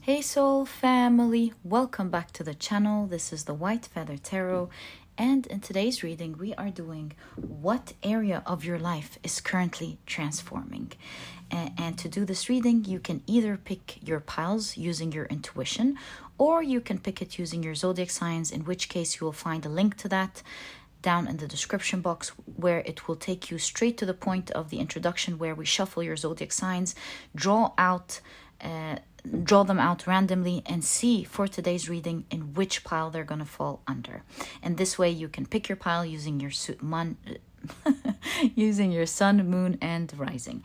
Hey soul family, welcome back to the channel. This is the White Feather Tarot, and in today's reading we are doing what area of your life is currently transforming. And to do this reading, you can either pick your piles using your intuition, or you can pick it using your zodiac signs, in which case you will find a link to that down in the description box, where it will take you straight to the point of the introduction, where we shuffle your zodiac signs, draw them out randomly, and see for today's reading in which pile they're going to fall under. And this way you can pick your pile using your using your sun, moon, and rising.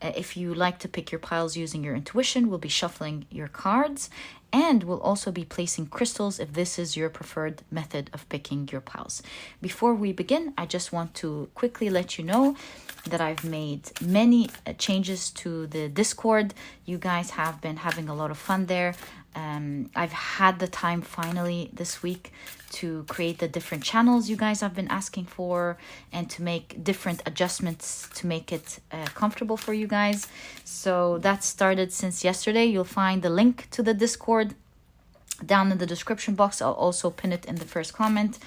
If you like to pick your piles using your intuition, we'll be shuffling your cards, and we'll also be placing crystals if this is your preferred method of picking your piles. Before we begin, I just want to quickly let you know that I've made many changes to the Discord. You guys have been having a lot of fun there. I've had the time finally this week to create the different channels you guys have been asking for, and to make different adjustments to make it comfortable for you guys. So that started since yesterday. You'll find the link to the Discord down in the description box. I'll also pin it in the first comment.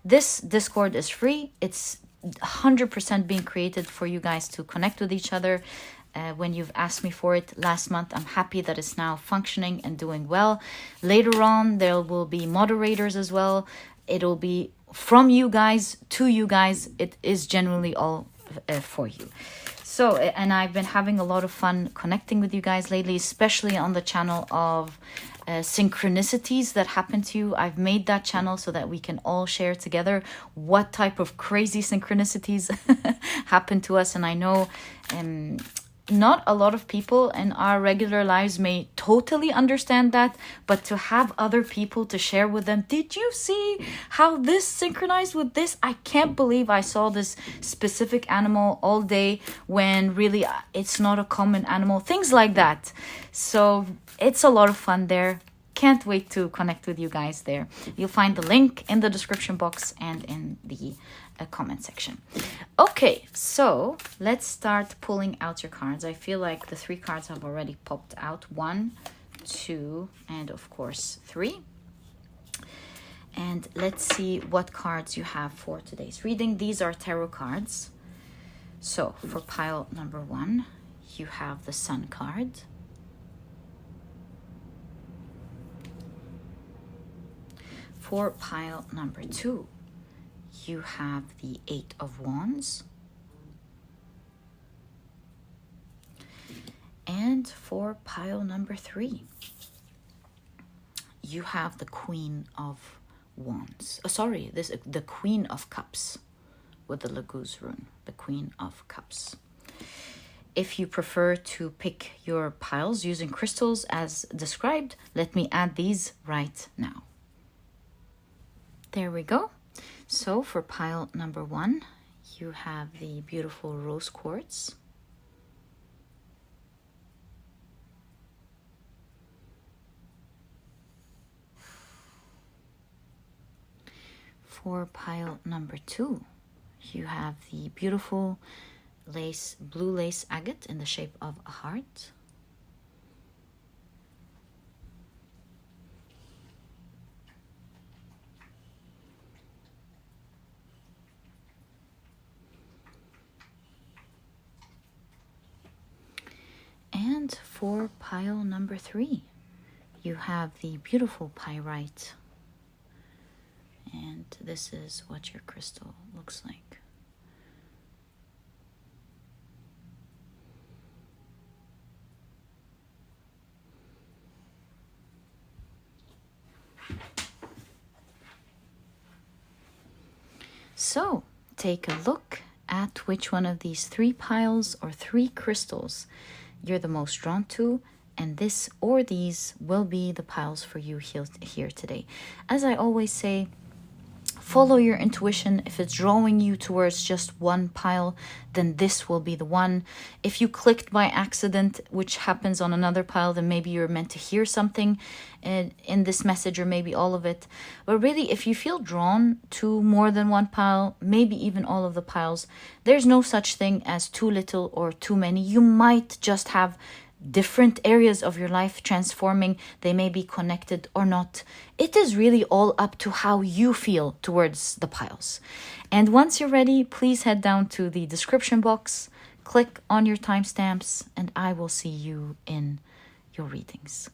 This Discord is free. It's 100% being created for you guys to connect with each other. When you've asked me for it last month, I'm happy that it's now functioning and doing well. Later on, there will be moderators as well. It'll be from you guys to you guys. It is generally all for you. So, and I've been having a lot of fun connecting with you guys lately, especially on the channel of synchronicities that happen to you. I've made that channel so that we can all share together what type of crazy synchronicities happen to us. And I know not a lot of people in our regular lives may totally understand that, but to have other people to share with them, did you see how this synchronized with this? I can't believe I saw this specific animal all day when really it's not a common animal. Things like that. So it's a lot of fun there. Can't wait to connect with you guys there. You'll find the link in the description box and in the comment section. Okay, so let's start pulling out your cards. I feel like the 3 cards have already popped out. 1, 2, and of course 3. And let's see what cards you have for today's reading. These are tarot cards. So for pile number 1, you have the Sun card. For pile number 2, you have the 8 of Wands. And for pile number 3, you have the Queen of Wands. The Queen of Cups with the Laguz rune, the Queen of Cups. If you prefer to pick your piles using crystals as described, let me add these right now. There we go. So for pile number 1, you have the beautiful rose quartz. For pile number 2, you have the beautiful blue lace agate in the shape of a heart. And for pile number 3, you have the beautiful Pyrite. And this is what your crystal looks like. So, take a look at which one of these 3 piles or 3 crystals you're the most drawn to, and this or these will be the piles for you here today. As I always say, follow your intuition. If it's drawing you towards just one pile, then this will be the one. If you clicked by accident, which happens on another pile, then maybe you're meant to hear something in this message, or maybe all of it. But really, if you feel drawn to more than one pile, maybe even all of the piles, there's no such thing as too little or too many. You might just have different areas of your life transforming. They may be connected or not. It is really all up to how you feel towards the piles. And once you're ready, please head down to the description box, click on your timestamps, and I will see you in your readings.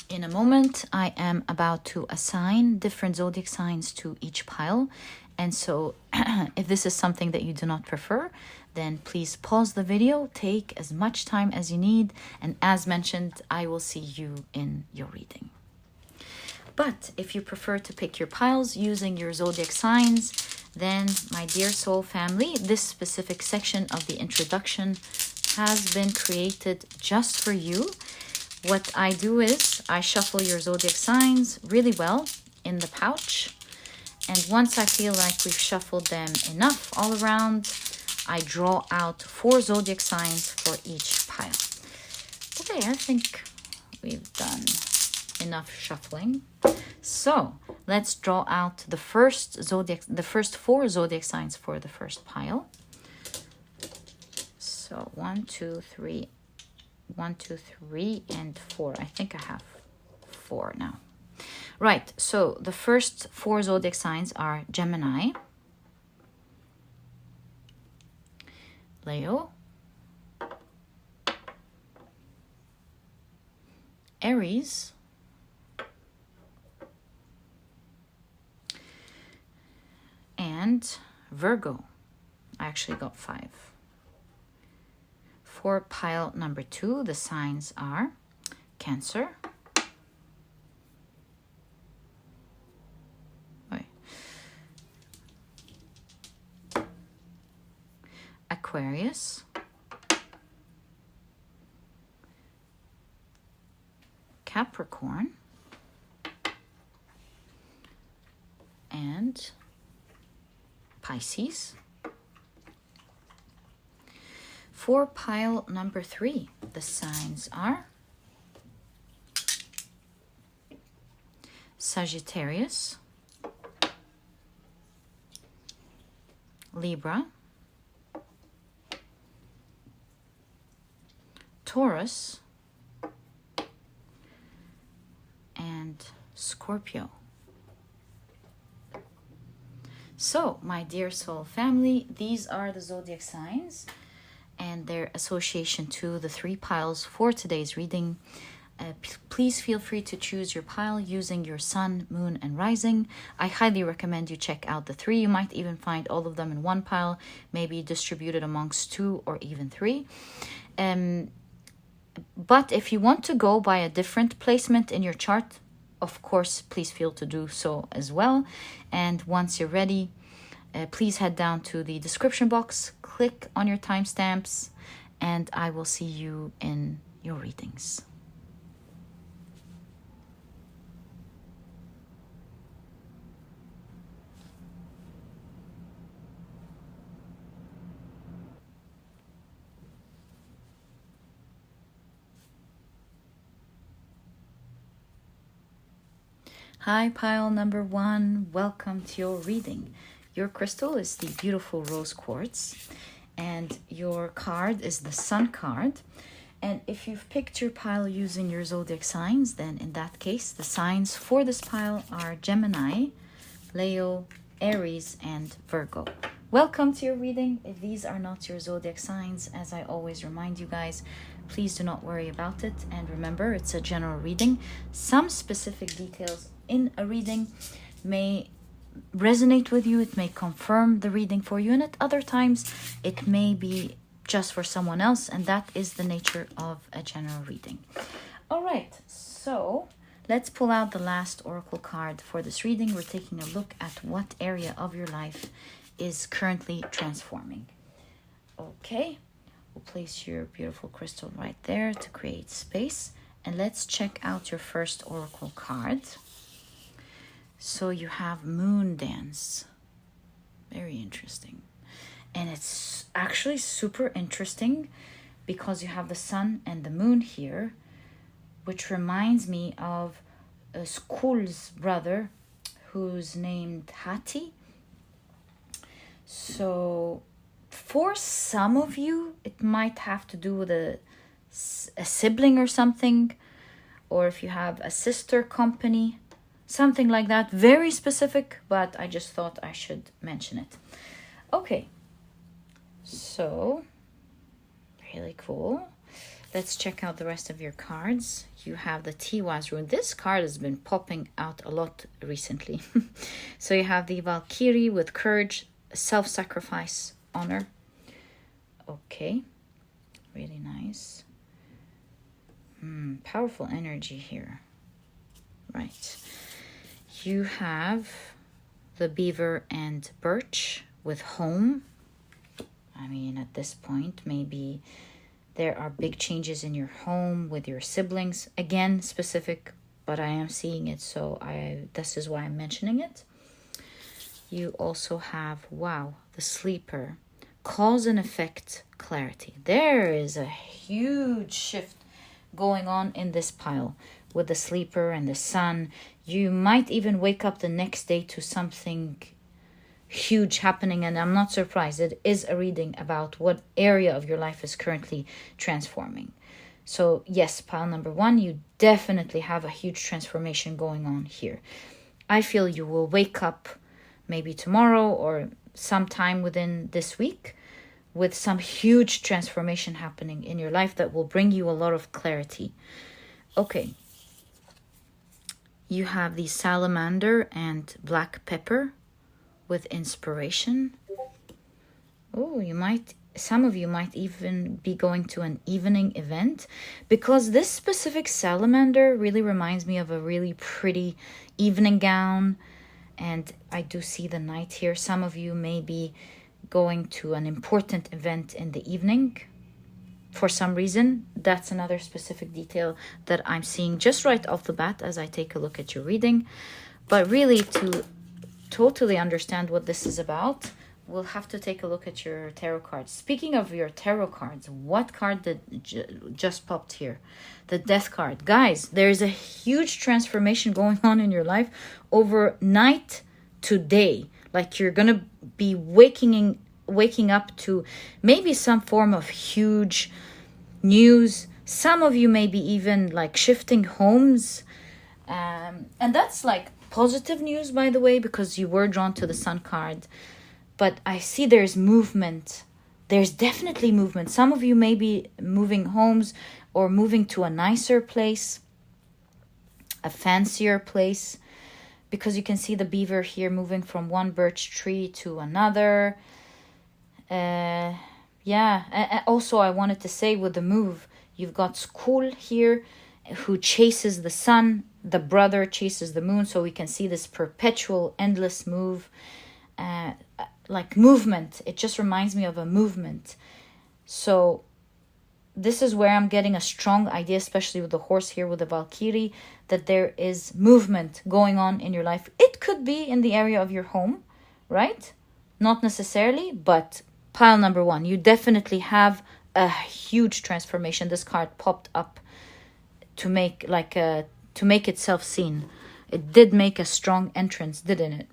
In a moment, I am about to assign different zodiac signs to each pile. And so if this is something that you do not prefer, then please pause the video, take as much time as you need. And as mentioned, I will see you in your reading. But if you prefer to pick your piles using your zodiac signs, then my dear soul family, this specific section of the introduction has been created just for you. What I do is I shuffle your zodiac signs really well in the pouch. And once I feel like we've shuffled them enough all around, I draw out 4 zodiac signs for each pile. Okay, I think we've done enough shuffling. So let's draw out the first 4 zodiac signs for the first pile. So 1, 2, 3, 1, 2, 3, and 4. I think I have 4 now. Right, so the first 4 zodiac signs are Gemini, Leo, Aries, and Virgo. I actually got 5. For pile number 2, the signs are Cancer, Aquarius, Capricorn, and Pisces. For pile number 3, the signs are Sagittarius, Libra, Taurus, and Scorpio. So, my dear soul family, these are the zodiac signs and their association to the 3 piles for today's reading. Please feel free to choose your pile using your sun, moon, and rising. I highly recommend you check out the 3. You might even find all of them in one pile, maybe distributed amongst 2 or even 3. But if you want to go by a different placement in your chart, of course, please feel to do so as well. And once you're ready, please head down to the description box, click on your timestamps, and I will see you in your readings. Hi, pile number 1. Welcome to your reading. Your crystal is the beautiful rose quartz, and your card is the sun card. And if you've picked your pile using your zodiac signs, then in that case, the signs for this pile are Gemini, Leo, Aries, and Virgo. Welcome to your reading. If these are not your zodiac signs, as I always remind you guys, please do not worry about it. And remember, it's a general reading. Some specific details in a reading may resonate with you. It may confirm the reading for you, and at other times it may be just for someone else, and that is the nature of a general reading. All right, so let's pull out the last oracle card for this reading. We're taking a look at what area of your life is currently transforming. Okay, we'll place your beautiful crystal right there to create space, and let's check out your first oracle card. So you have Moon Dance. Very interesting. And it's actually super interesting because you have the sun and the moon here, which reminds me of Skull's brother, who's named Hati. So for some of you, it might have to do with a sibling or something, or if you have a sister company, something like that. Very specific, but I just thought I should mention it. Okay, so really cool. Let's check out the rest of your cards. You have the Tiwaz rune. This card has been popping out a lot recently. So you have the Valkyrie with courage, self-sacrifice, honor. Okay, really nice. Powerful energy here. Right. You have the beaver and birch with home. I mean, at this point, maybe there are big changes in your home with your siblings. Again, specific, but I am seeing it, so this is why I'm mentioning it. You also have, wow, the sleeper. Cause and effect clarity. There is a huge shift going on in this pile with the sleeper and the sun. You might even wake up the next day to something huge happening, and I'm not surprised. It is a reading about what area of your life is currently transforming. So yes, pile number 1, you definitely have a huge transformation going on here. I feel you will wake up maybe tomorrow or sometime within this week with some huge transformation happening in your life that will bring you a lot of clarity. Okay. You have the salamander and black pepper with inspiration. Oh, some of you might even be going to an evening event, because this specific salamander really reminds me of a really pretty evening gown. And I do see the knight here. Some of you may be going to an important event in the evening for some reason. That's another specific detail that I'm seeing just right off the bat as I take a look at your reading. But really, to totally understand what this is about, we'll have to take a look at your tarot cards. Speaking of your tarot cards, what card did just popped here? The Death card. Guys, there's a huge transformation going on in your life over night to day. Like you're gonna be waking up to maybe some form of huge news. Some of you may be even like shifting homes, and that's like positive news, by the way, because you were drawn to the Sun card. But I see there's movement. There's definitely movement. Some of you may be moving homes or moving to a nicer place, a fancier place, because you can see the beaver here moving from one birch tree to another. Also, I wanted to say with the move, you've got Skul here who chases the sun. The brother chases the moon. So we can see this perpetual, endless move. Like movement. It just reminds me of a movement. So this is where I'm getting a strong idea, especially with the horse here, with the Valkyrie, that there is movement going on in your life. It could be in the area of your home, right? Not necessarily, but pile number 1, you definitely have a huge transformation. This card popped up to make itself seen. It did make a strong entrance, didn't it?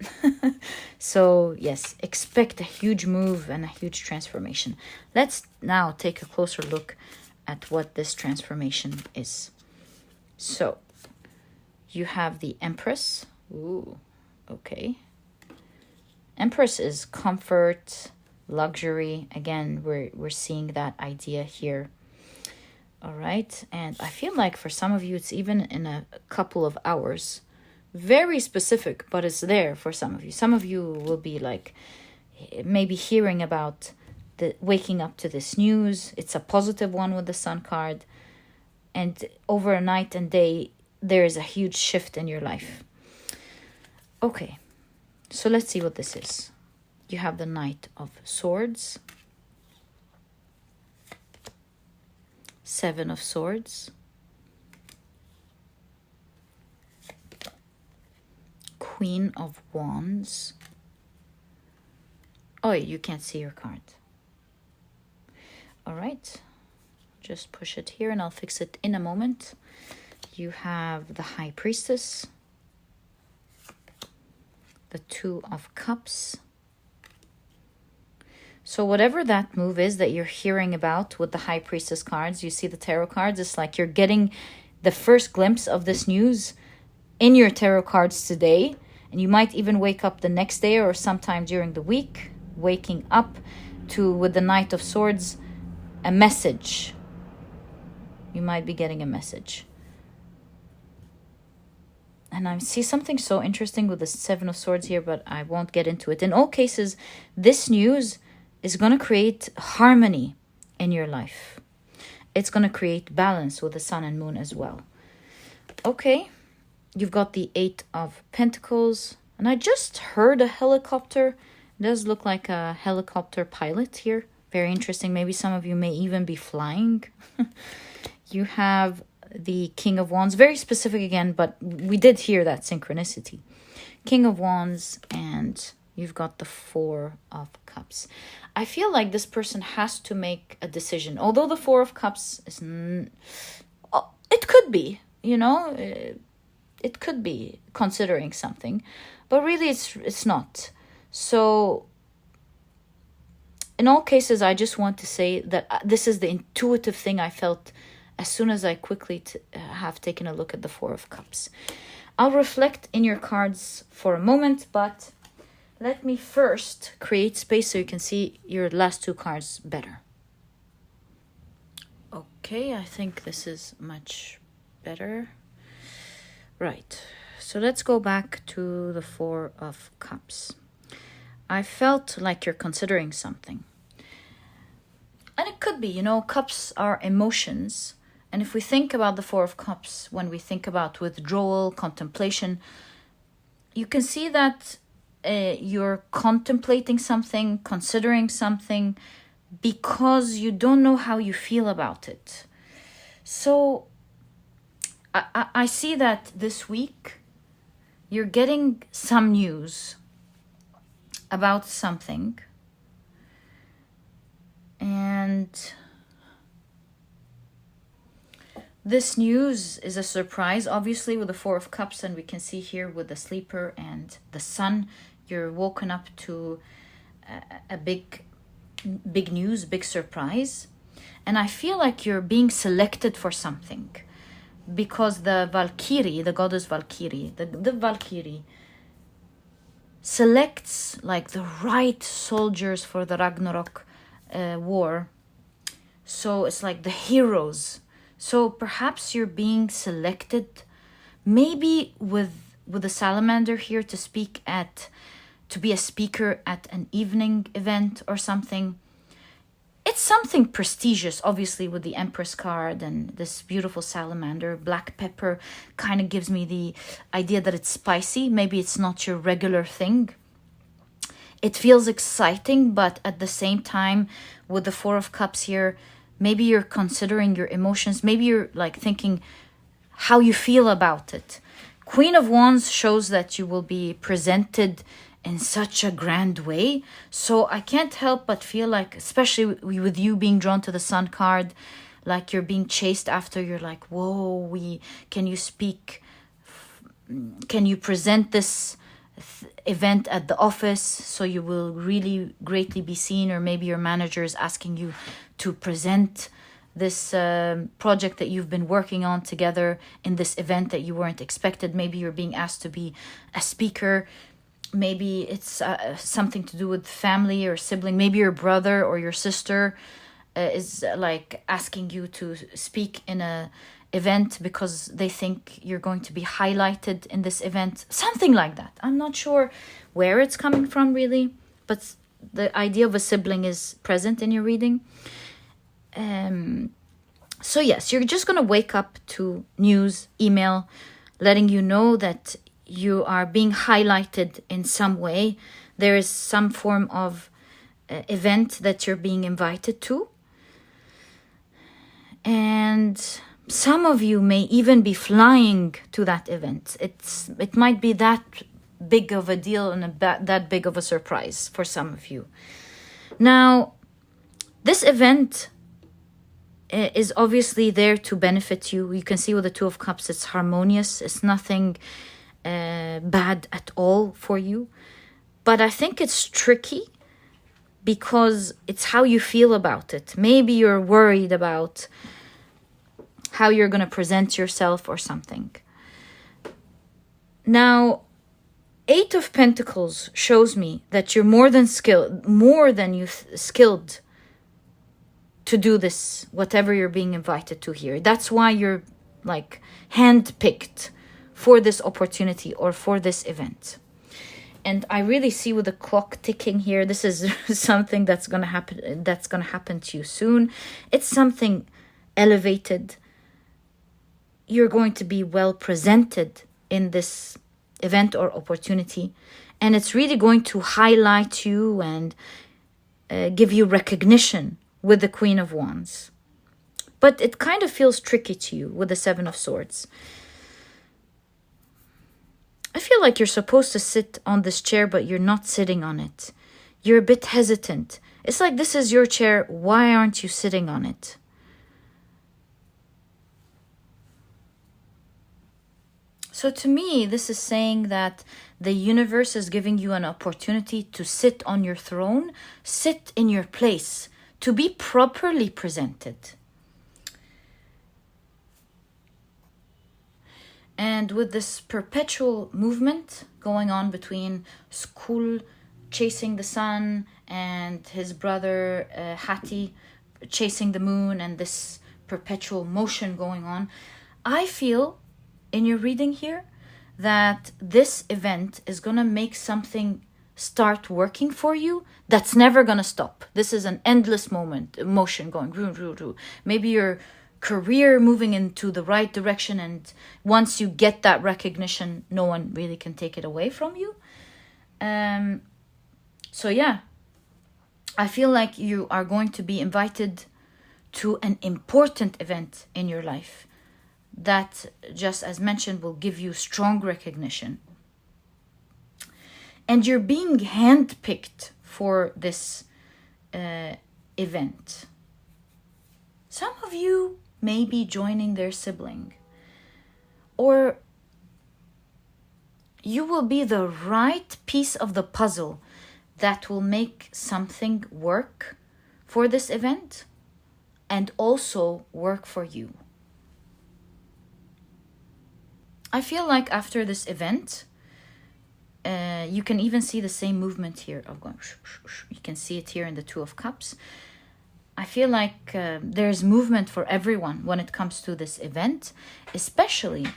So yes, expect a huge move and a huge transformation. Let's now take a closer look at what this transformation is. So you have the Empress. Ooh, okay. Empress is comfort, luxury. Again, we're seeing that idea here. All right. And I feel like for some of you, it's even in a couple of hours. Very specific, but it's there for some of you. Some of you will be like maybe hearing about the waking up to this news. It's a positive one with the Sun card. And over a night and day, there is a huge shift in your life. Okay, so let's see what this is. You have the Knight of Swords, 7 of Swords, Queen of Wands. Oh, you can't see your card. All right, just push it here and I'll fix it in a moment. You have the High Priestess, the 2 of Cups, So whatever that move is that you're hearing about with the High Priestess cards, you see the tarot cards, it's like you're getting the first glimpse of this news in your tarot cards today. And you might even wake up the next day or sometime during the week, waking up to, with the Knight of Swords, a message. You might be getting a message. And I see something so interesting with the Seven of Swords here, but I won't get into it. In all cases, this news is going to create harmony in your life. It's going to create balance with the Sun and Moon as well. Okay, you've got the Eight of Pentacles. And I just heard a helicopter. It does look like a helicopter pilot here. Very interesting. Maybe some of you may even be flying. You have the King of Wands. Very specific again, but we did hear that synchronicity. King of Wands, and you've got the Four of Cups. I feel like this person has to make a decision. Although the Four of Cups is... it could be, you know... it could be considering something, but really it's not. So in all cases, I just want to say that this is the intuitive thing I felt as soon as I quickly have taken a look at the Four of Cups. I'll reflect in your cards for a moment, but let me first create space so you can see your last two cards better. Okay, I think this is much better. Right, so let's go back to the Four of Cups. I felt like you're considering something. And it could be, you know, cups are emotions. And if we think about the Four of Cups, when we think about withdrawal, contemplation, you can see that you're contemplating something, considering something, because you don't know how you feel about it. So I see that this week you're getting some news about something, and this news is a surprise, obviously, with the Four of Cups, and we can see here with the Sleeper and the Sun, you're woken up to a big news, big surprise. And I feel like you're being selected for something, because the Valkyrie, the goddess Valkyrie, the Valkyrie selects like the right soldiers for the Ragnarok war. So it's like the heroes. So perhaps you're being selected, maybe with the salamander here, to be a speaker at an evening event or something. It's something prestigious, obviously, with the Empress card and this beautiful salamander. Black pepper kind of gives me the idea that it's spicy. Maybe it's not your regular thing. It feels exciting, but at the same time, with the Four of Cups here, maybe you're considering your emotions. Maybe you're like thinking how you feel about it. Queen of Wands shows that you will be presented in such a grand way. So I can't help but feel like, especially with you being drawn to the Sun card, like you're being chased after. You're like, whoa, can you speak? Can you present this event at the office so you will really greatly be seen? Or maybe your manager is asking you to present this project that you've been working on together in this event that you weren't expected. Maybe you're being asked to be a speaker. Maybe it's something to do with family or sibling. Maybe your brother or your sister is like asking you to speak in a event because they think you're going to be highlighted in this event. Something like that. I'm not sure where it's coming from really, but the idea of a sibling is present in your reading. So yes, you're just going to wake up to news, email, letting you know that you are being highlighted in some way. There is some form of event that you're being invited to. And some of you may even be flying to that event. It might be that big of a deal and that big of a surprise for some of you. Now, this event is obviously there to benefit you. You can see with the Two of Cups, it's harmonious. It's nothing bad at all for you. But I think it's tricky because it's how you feel about it. Maybe you're worried about how you're going to present yourself or something. Now, Eight of Pentacles shows me that you're more than skilled to do this, whatever you're being invited to here. That's why you're like handpicked for this opportunity or for this event. And I really see with the clock ticking here, this is something that's gonna happen to you soon. It's something elevated. You're going to be well presented in this event or opportunity, and it's really going to highlight you and give you recognition with the Queen of Wands. But it kind of feels tricky to you with the Seven of Swords. I feel like you're supposed to sit on this chair, but you're not sitting on it. You're a bit hesitant. It's like, this is your chair, why aren't you sitting on it? So to me, this is saying that the universe is giving you an opportunity to sit on your throne, sit in your place, to be properly presented. And with this perpetual movement going on between Skul chasing the sun and his brother Hati chasing the moon, and this perpetual motion going on, I feel in your reading here that this event is going to make something start working for you that's never going to stop. This is an endless motion going. Maybe your career moving into the right direction, and once you get that recognition, no one really can take it away from you. So yeah, I feel like you are going to be invited to an important event in your life that, just as mentioned, will give you strong recognition. And you're being handpicked for this event. Some of you may be joining their sibling, or you will be the right piece of the puzzle that will make something work for this event and also work for you. I feel like after this event, you can even see the same movement here of going. You can see it here in the Two of Cups. I feel like there's movement for everyone when it comes to this event, especially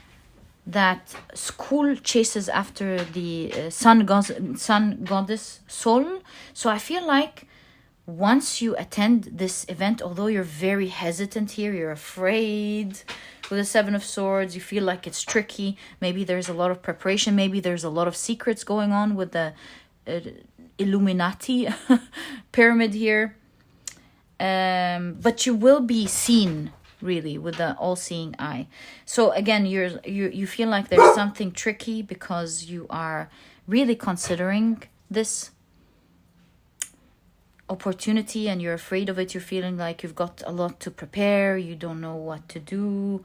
that Skul chases after the sun goddess Sol. So I feel like once you attend this event, although you're very hesitant here, you're afraid with the Seven of Swords, you feel like it's tricky. Maybe there's a lot of preparation. Maybe there's a lot of secrets going on with the Illuminati pyramid here. But you will be seen really with the all-seeing eye. So again, you feel like there's something tricky because you are really considering this opportunity and you're afraid of it. You're feeling like you've got a lot to prepare. You don't know what to do.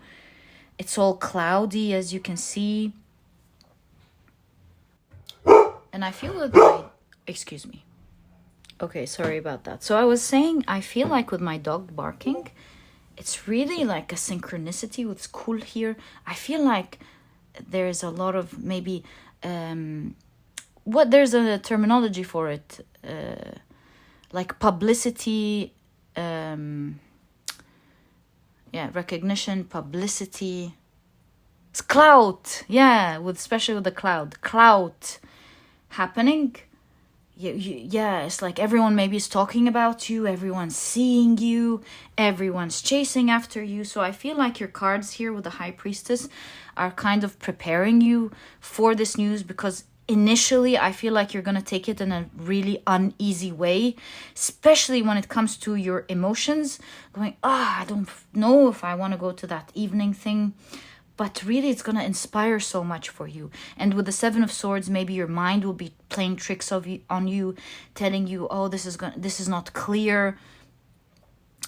It's all cloudy, as you can see. And I feel with my... Excuse me. Okay, sorry about that. So I was saying, I feel like with my dog barking, it's really like a synchronicity with Skul here. I feel like there's a lot of maybe... there's a terminology for it. Like publicity, recognition, publicity. It's clout, especially with the clout happening. It's like everyone maybe is talking about you, everyone's seeing you, everyone's chasing after you. So I feel like your cards here with the High Priestess are kind of preparing you for this news, because initially, I feel like you're going to take it in a really uneasy way, especially when it comes to your emotions. Going, I don't know if I want to go to that evening thing. But really, it's going to inspire so much for you. And with the Seven of Swords, maybe your mind will be playing tricks on you, telling you, this is not clear.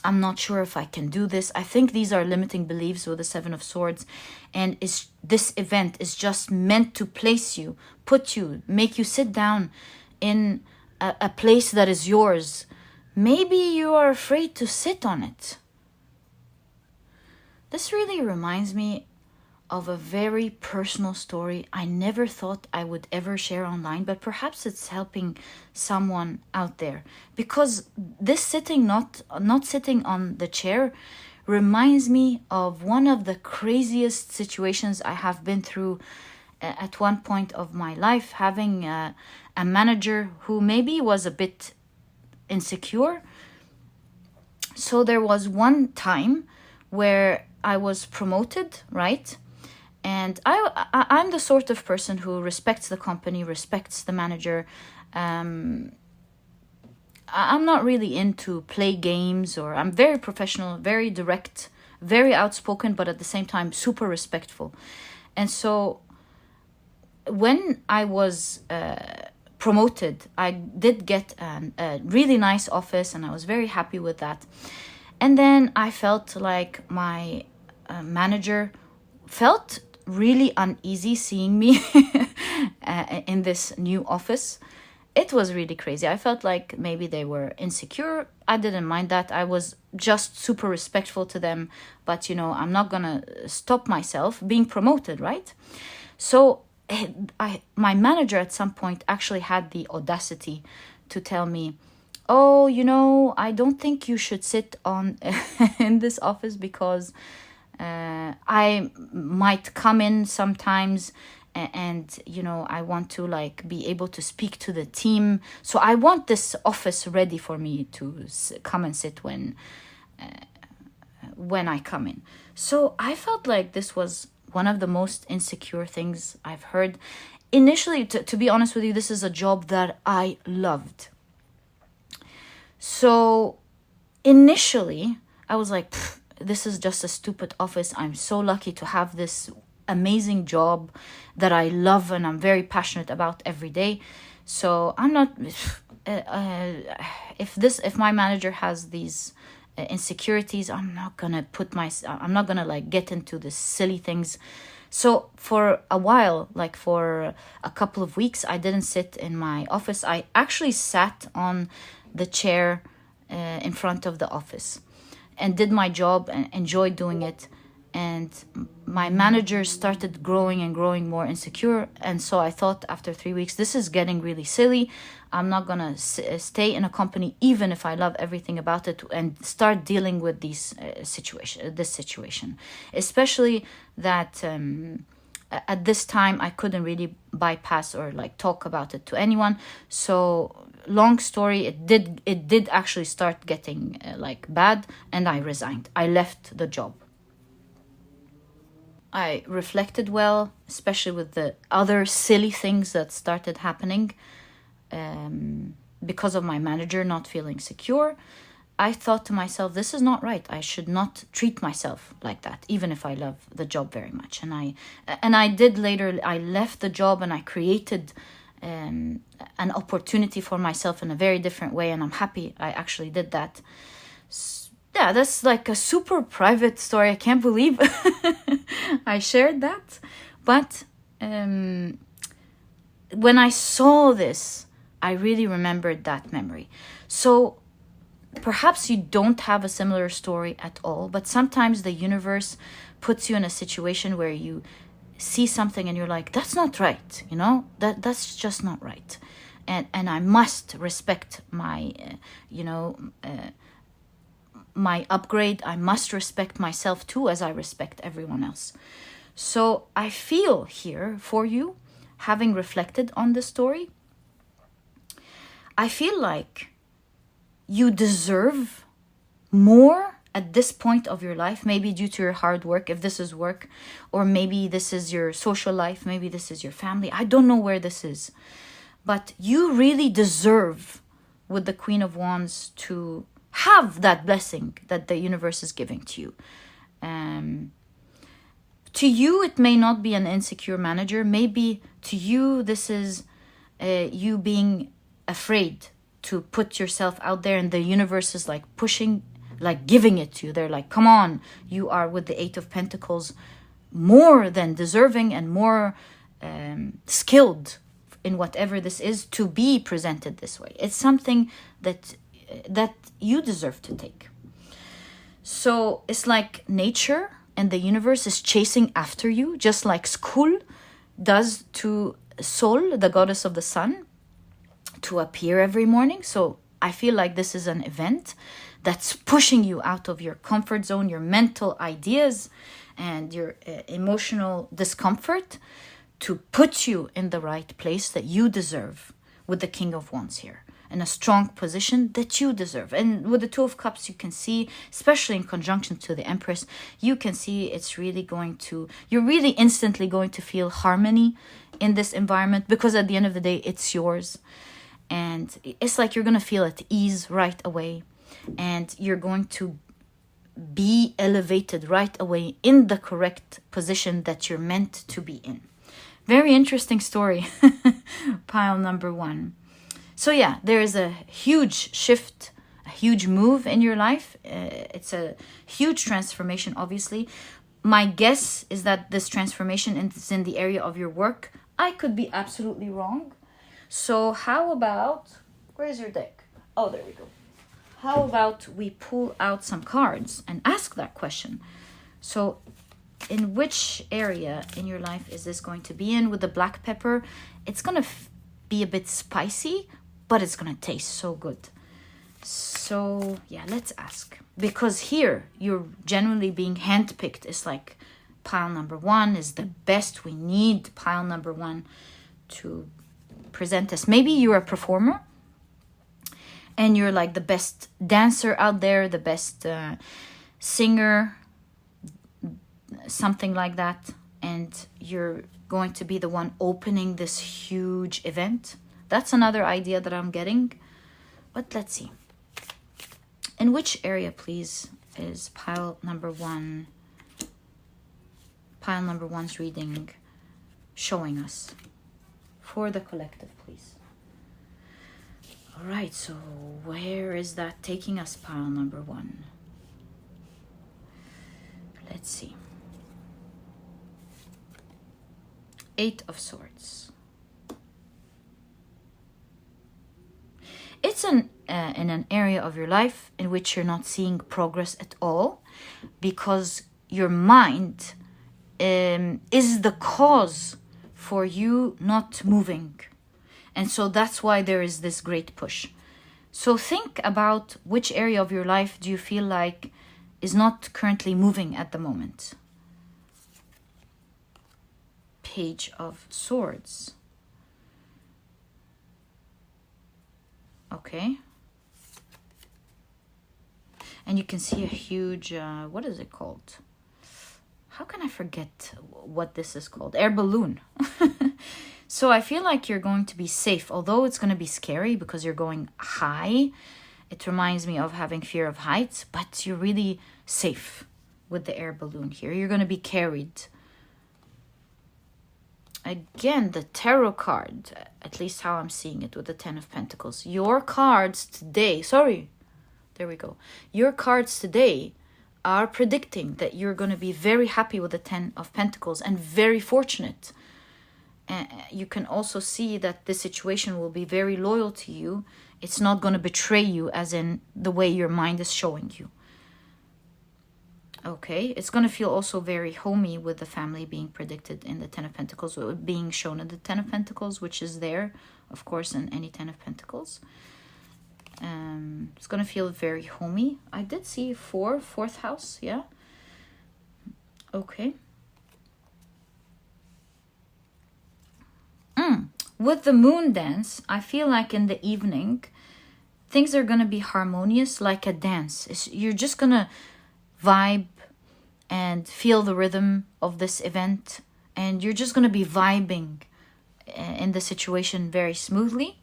I'm not sure if I can do this. I think these are limiting beliefs with the Seven of Swords. And this event is just meant to place you, make you sit down in a place that is yours, maybe you are afraid to sit on it. This really reminds me of a very personal story I never thought I would ever share online, but perhaps it's helping someone out there. Because this sitting, not sitting on the chair, reminds me of one of the craziest situations I have been through at one point of my life, having a manager who maybe was a bit insecure. So there was one time where I was promoted, right? And I'm the sort of person who respects the company, respects the manager. I'm not really into play games, or I'm very professional, very direct, very outspoken, but at the same time super respectful. And so when I was promoted, I did get a really nice office, and I was very happy with that. And then I felt like my manager felt really uneasy seeing me in this new office. It was really crazy. I felt like maybe they were insecure. I didn't mind that. I was just super respectful to them. But, I'm not going to stop myself being promoted, right? So my manager at some point actually had the audacity to tell me, oh, I don't think you should sit on in this office because I might come in sometimes and I want to be able to speak to the team. So I want this office ready for me to come and sit when I come in. So I felt like this was one of the most insecure things I've heard. Initially, to be honest with you, this is a job that I loved. So initially, I was like, this is just a stupid office. I'm so lucky to have this amazing job that I love and I'm very passionate about every day. So I'm not, if my manager has these insecurities, I'm not gonna get into the silly things. So for a while, for a couple of weeks, I didn't sit in my office. I actually sat on the chair in front of the office and did my job and enjoyed doing it. And my manager started growing and growing more insecure. And so I thought after 3 weeks, this is getting really silly. I'm not going to stay in a company, even if I love everything about it, and start dealing with this situation. Especially that at this time, I couldn't really bypass or talk about it to anyone. So long story, it did actually start getting bad, and I resigned. I left the job. I reflected well, especially with the other silly things that started happening because of my manager not feeling secure. I thought to myself, this is not right. I should not treat myself like that, even if I love the job very much. And I did later. I left the job and I created an opportunity for myself in a very different way, and I'm happy I actually did that. Yeah, that's a super private story. I can't believe I shared that. But when I saw this, I really remembered that memory. So perhaps you don't have a similar story at all, but sometimes the universe puts you in a situation where you see something and you're like, that's not right, that's just not right. And I must respect my, my upgrade. I must respect myself too, as I respect everyone else. So I feel here for you, having reflected on the story, I feel like you deserve more at this point of your life, maybe due to your hard work, if this is work, or maybe this is your social life, maybe this is your family. I don't know where this is, but you really deserve, with the Queen of Wands, to have that blessing that the universe is giving to you. To you, it may not be an insecure manager. Maybe to you, this is you being afraid to put yourself out there, and the universe is pushing, giving it to you. They're come on, you are, with the Eight of Pentacles, more than deserving and more skilled in whatever this is to be presented this way. It's something that you deserve to take. So it's like nature and the universe is chasing after you, just like Skul does to Sol, the goddess of the sun, to appear every morning. So I feel like this is an event that's pushing you out of your comfort zone, your mental ideas, and your emotional discomfort, to put you in the right place that you deserve, with the King of Wands here, in a strong position that you deserve. And with the Two of Cups, you can see, especially in conjunction to the Empress, you can see it's really you're really instantly going to feel harmony in this environment, because at the end of the day, it's yours. And it's like you're going to feel at ease right away. And you're going to be elevated right away in the correct position that you're meant to be in. Very interesting story, pile number 1. So yeah, there is a huge shift, a huge move in your life. It's a huge transformation, obviously. My guess is that this transformation is in the area of your work. I could be absolutely wrong. So how about, where's your deck? Oh, there we go. How about we pull out some cards and ask that question? So in which area in your life is this going to be in? With the black pepper, it's going to be a bit spicy, but it's going to taste so good. So yeah, let's ask. Because here, you're genuinely being handpicked. It's like pile number 1 is the best. We need pile number 1 to present us. Maybe you're a performer and you're like the best dancer out there, the best singer, something like that. And you're going to be the one opening this huge event. That's another idea that I'm getting. But let's see. In which area, please, is pile number 1? Pile number 1's reading showing us for the collective, please. All right, so where is that taking us, pile number 1? Let's see. 8 of Swords. It's in an area of your life in which you're not seeing progress at all, because your mind is the cause for you not moving. And so that's why there is this great push. So think about which area of your life do you feel like is not currently moving at the moment. Page of Swords. Okay. And you can see a huge, what is it called? How can I forget what this is called? Air balloon. So I feel like you're going to be safe, although it's going to be scary because you're going high. It reminds me of having fear of heights, but you're really safe with the air balloon here. You're going to be carried. Again, the tarot card, at least how I'm seeing it with the 10 of Pentacles. Your cards today, there we go. Your cards today are predicting that you're going to be very happy with the 10 of Pentacles and very fortunate. You can also see that this situation will be very loyal to you. It's not going to betray you, as in the way your mind is showing you. Okay, it's going to feel also very homey with the family being predicted in the 10 of Pentacles, being shown in the 10 of Pentacles, which is there, of course, in any 10 of Pentacles. It's going to feel very homey. I did see fourth house, yeah. Okay. With the moon dance, I feel like in the evening, things are going to be harmonious, like a dance. You're just going to vibe and feel the rhythm of this event, and you're just going to be vibing in the situation very smoothly.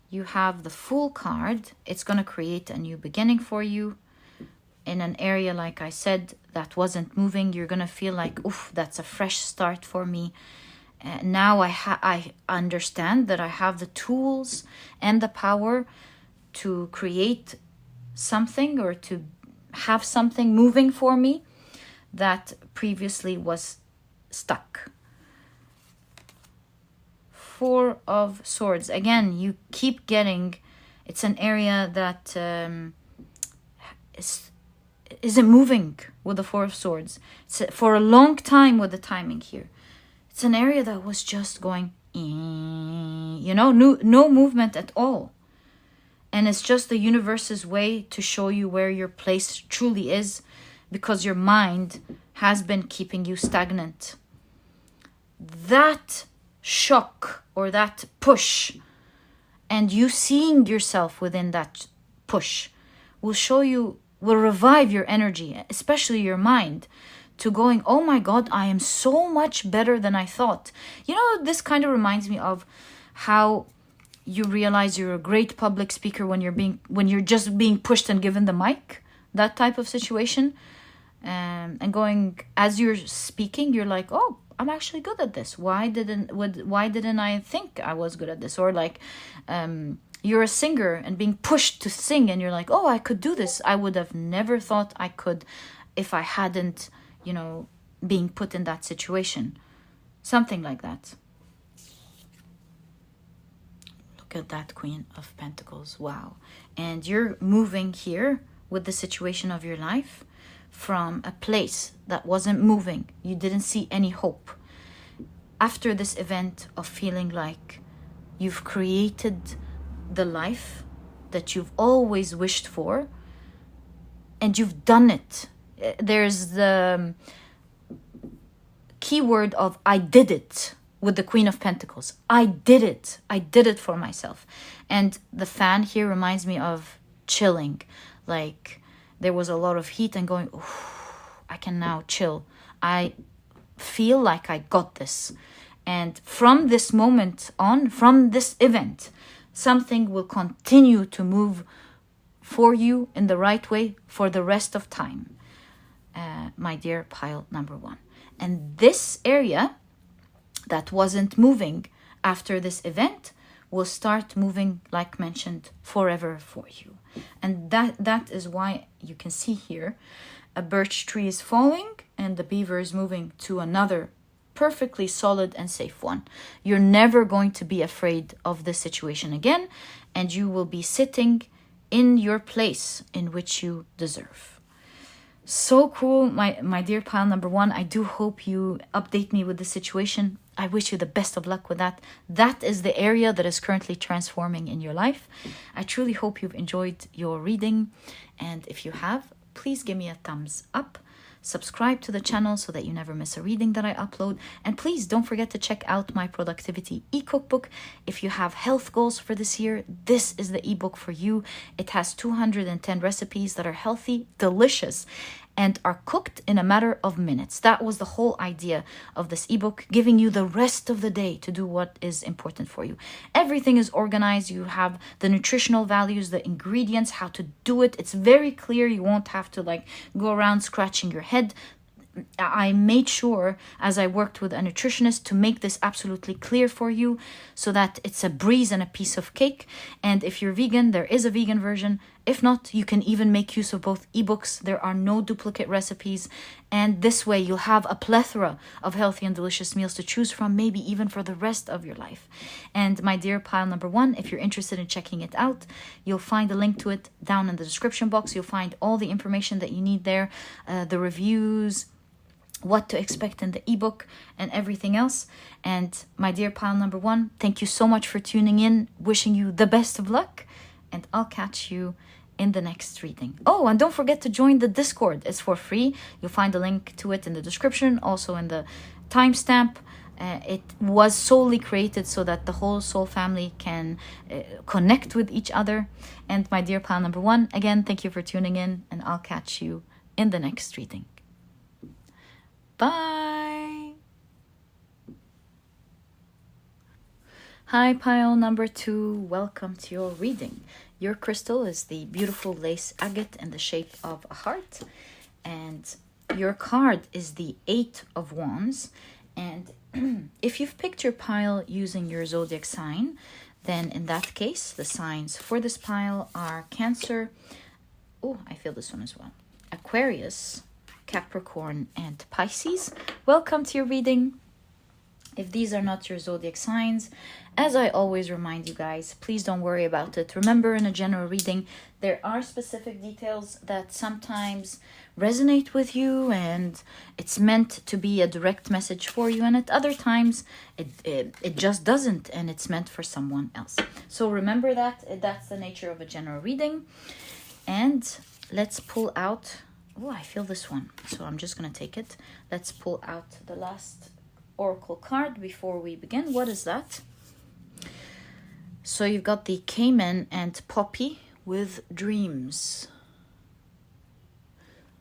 You have the Fool card. It's going to create a new beginning for you in an area, like I said, that wasn't moving. You're going to feel like, oof, that's a fresh start for me. Now I understand that I have the tools and the power to create something, or to have something moving for me that previously was stuck. Four of Swords. Again, you keep getting, it's an area that isn't moving with the Four of Swords. It's for a long time with the timing here. It's an area that was just going, you know, no movement at all. And it's just the universe's way to show you where your place truly is, because your mind has been keeping you stagnant. That shock or that push, and you seeing yourself within that push, will show you, will revive your energy, especially your mind, to going, oh my God, I am so much better than I thought. You know, this kind of reminds me of how you realize you're a great public speaker when you're just being pushed and given the mic, that type of situation. And going, as you're speaking, you're like, oh, I'm actually good at this. Why didn't I think I was good at this? Or like, you're a singer and being pushed to sing, and you're like, oh, I could do this. I would have never thought I could if I hadn't, you know, being put in that situation. Something like that. Look at that Queen of Pentacles. Wow. And you're moving here with the situation of your life from a place that wasn't moving. You didn't see any hope. After this event of feeling like you've created the life that you've always wished for, and you've done it. There's the keyword of I did it with the Queen of Pentacles. I did it. I did it for myself. And the fan here reminds me of chilling. Like there was a lot of heat and going, I can now chill. I feel like I got this. And from this moment on, from this event, something will continue to move for you in the right way for the rest of time, my dear pile number one. And this area that wasn't moving after this event will start moving, like mentioned, forever for you. And that is why you can see here a birch tree is falling and the beaver is moving to another perfectly solid and safe one. You're never going to be afraid of this situation again, and you will be sitting in your place in which you deserve. So cool, my dear pile number one. I do hope you update me with the situation. I wish you the best of luck with that. That is the area that is currently transforming in your life. I truly hope you've enjoyed your reading. And if you have, please give me a thumbs up. Subscribe to the channel so that you never miss a reading that I upload. And please don't forget to check out my productivity e-cookbook. If you have health goals for this year, this is the ebook for you. It has 210 recipes that are healthy, delicious, and are cooked in a matter of minutes. That was the whole idea of this ebook, giving you the rest of the day to do what is important for you. Everything is organized. You have the nutritional values, the ingredients, how to do it. It's very clear. You won't have to like go around scratching your head. I made sure, as I worked with a nutritionist, to make this absolutely clear for you so that it's a breeze and a piece of cake. And if you're vegan, there is a vegan version. If not, you can even make use of both ebooks. There are no duplicate recipes. And this way you'll have a plethora of healthy and delicious meals to choose from, maybe even for the rest of your life. And my dear pile number one, if you're interested in checking it out, you'll find a link to it down in the description box. You'll find all the information that you need there, the reviews, what to expect in the ebook, and everything else. And my dear pile number one, thank you so much for tuning in. Wishing you the best of luck, and I'll catch you in the next reading. Oh, and don't forget to join the Discord. It's for free. You'll find a link to it in the description, also in the timestamp. It was solely created so that the whole soul family can connect with each other. And my dear pile number one, again, thank you for tuning in, and I'll catch you in the next reading. Bye. Hi, pile number two. Welcome to your reading. Your crystal is the beautiful lace agate in the shape of a heart. And your card is the Eight of Wands. And if you've picked your pile using your zodiac sign, then in that case, the signs for this pile are Cancer. Oh, I feel this one as well. Aquarius, Capricorn, and Pisces. Welcome to your reading. If these are not your zodiac signs, as I always remind you guys, please don't worry about it. Remember, in a general reading, there are specific details that sometimes resonate with you and it's meant to be a direct message for you, and at other times it just doesn't, and it's meant for someone else. So remember that that's the nature of a general reading. And let's pull out, oh, I feel this one, so I'm just gonna take it. Let's pull out the last oracle card before we begin. What is that? So you've got the Cayman and Poppy with dreams.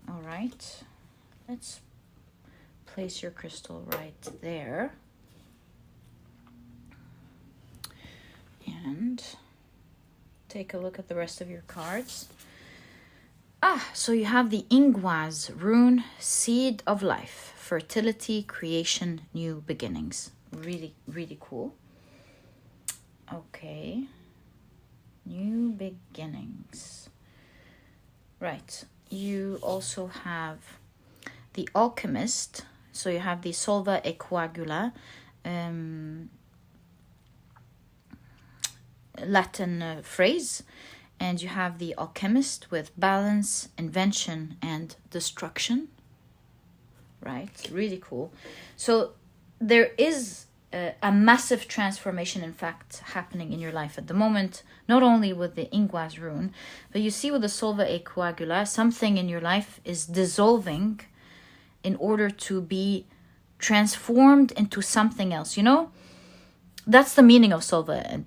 All right, let's place your crystal right there. And take a look at the rest of your cards. So you have the Inkwright rune, seed of life, fertility, creation, new beginnings. Really, really cool. Okay. New beginnings. Right. You also have the alchemist. So you have the solva e coagula, Latin phrase. And you have the alchemist with balance, invention, and destruction. Right? Really cool. So there is a massive transformation, in fact, happening in your life at the moment. Not only with the Inkwright rune, but you see with the solva e coagula, something in your life is dissolving in order to be transformed into something else. You know? That's the meaning of solva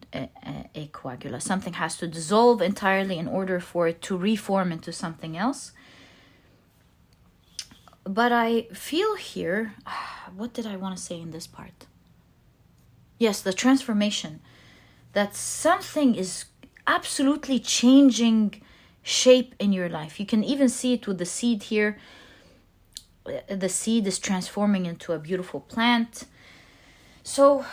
e coagula. Something has to dissolve entirely in order for it to reform into something else. But I feel here, what did I want to say in this part? Yes, the transformation. That something is absolutely changing shape in your life. You can even see it with the seed here. The seed is transforming into a beautiful plant. So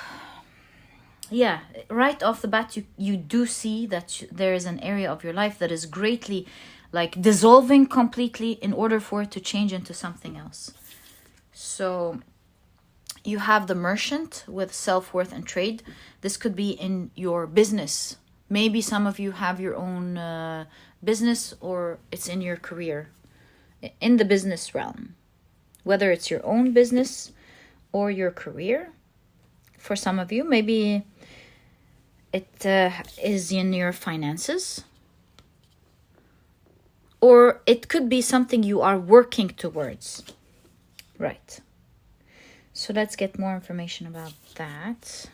yeah, right off the bat, you do see that there is an area of your life that is greatly like dissolving completely in order for it to change into something else. So you have the merchant with self-worth and trade. This could be in your business. Maybe some of you have your own business, or it's in your career, in the business realm. Whether it's your own business or your career. For some of you, maybe it is in your finances. Or it could be something you are working towards. Right. So let's get more information about that.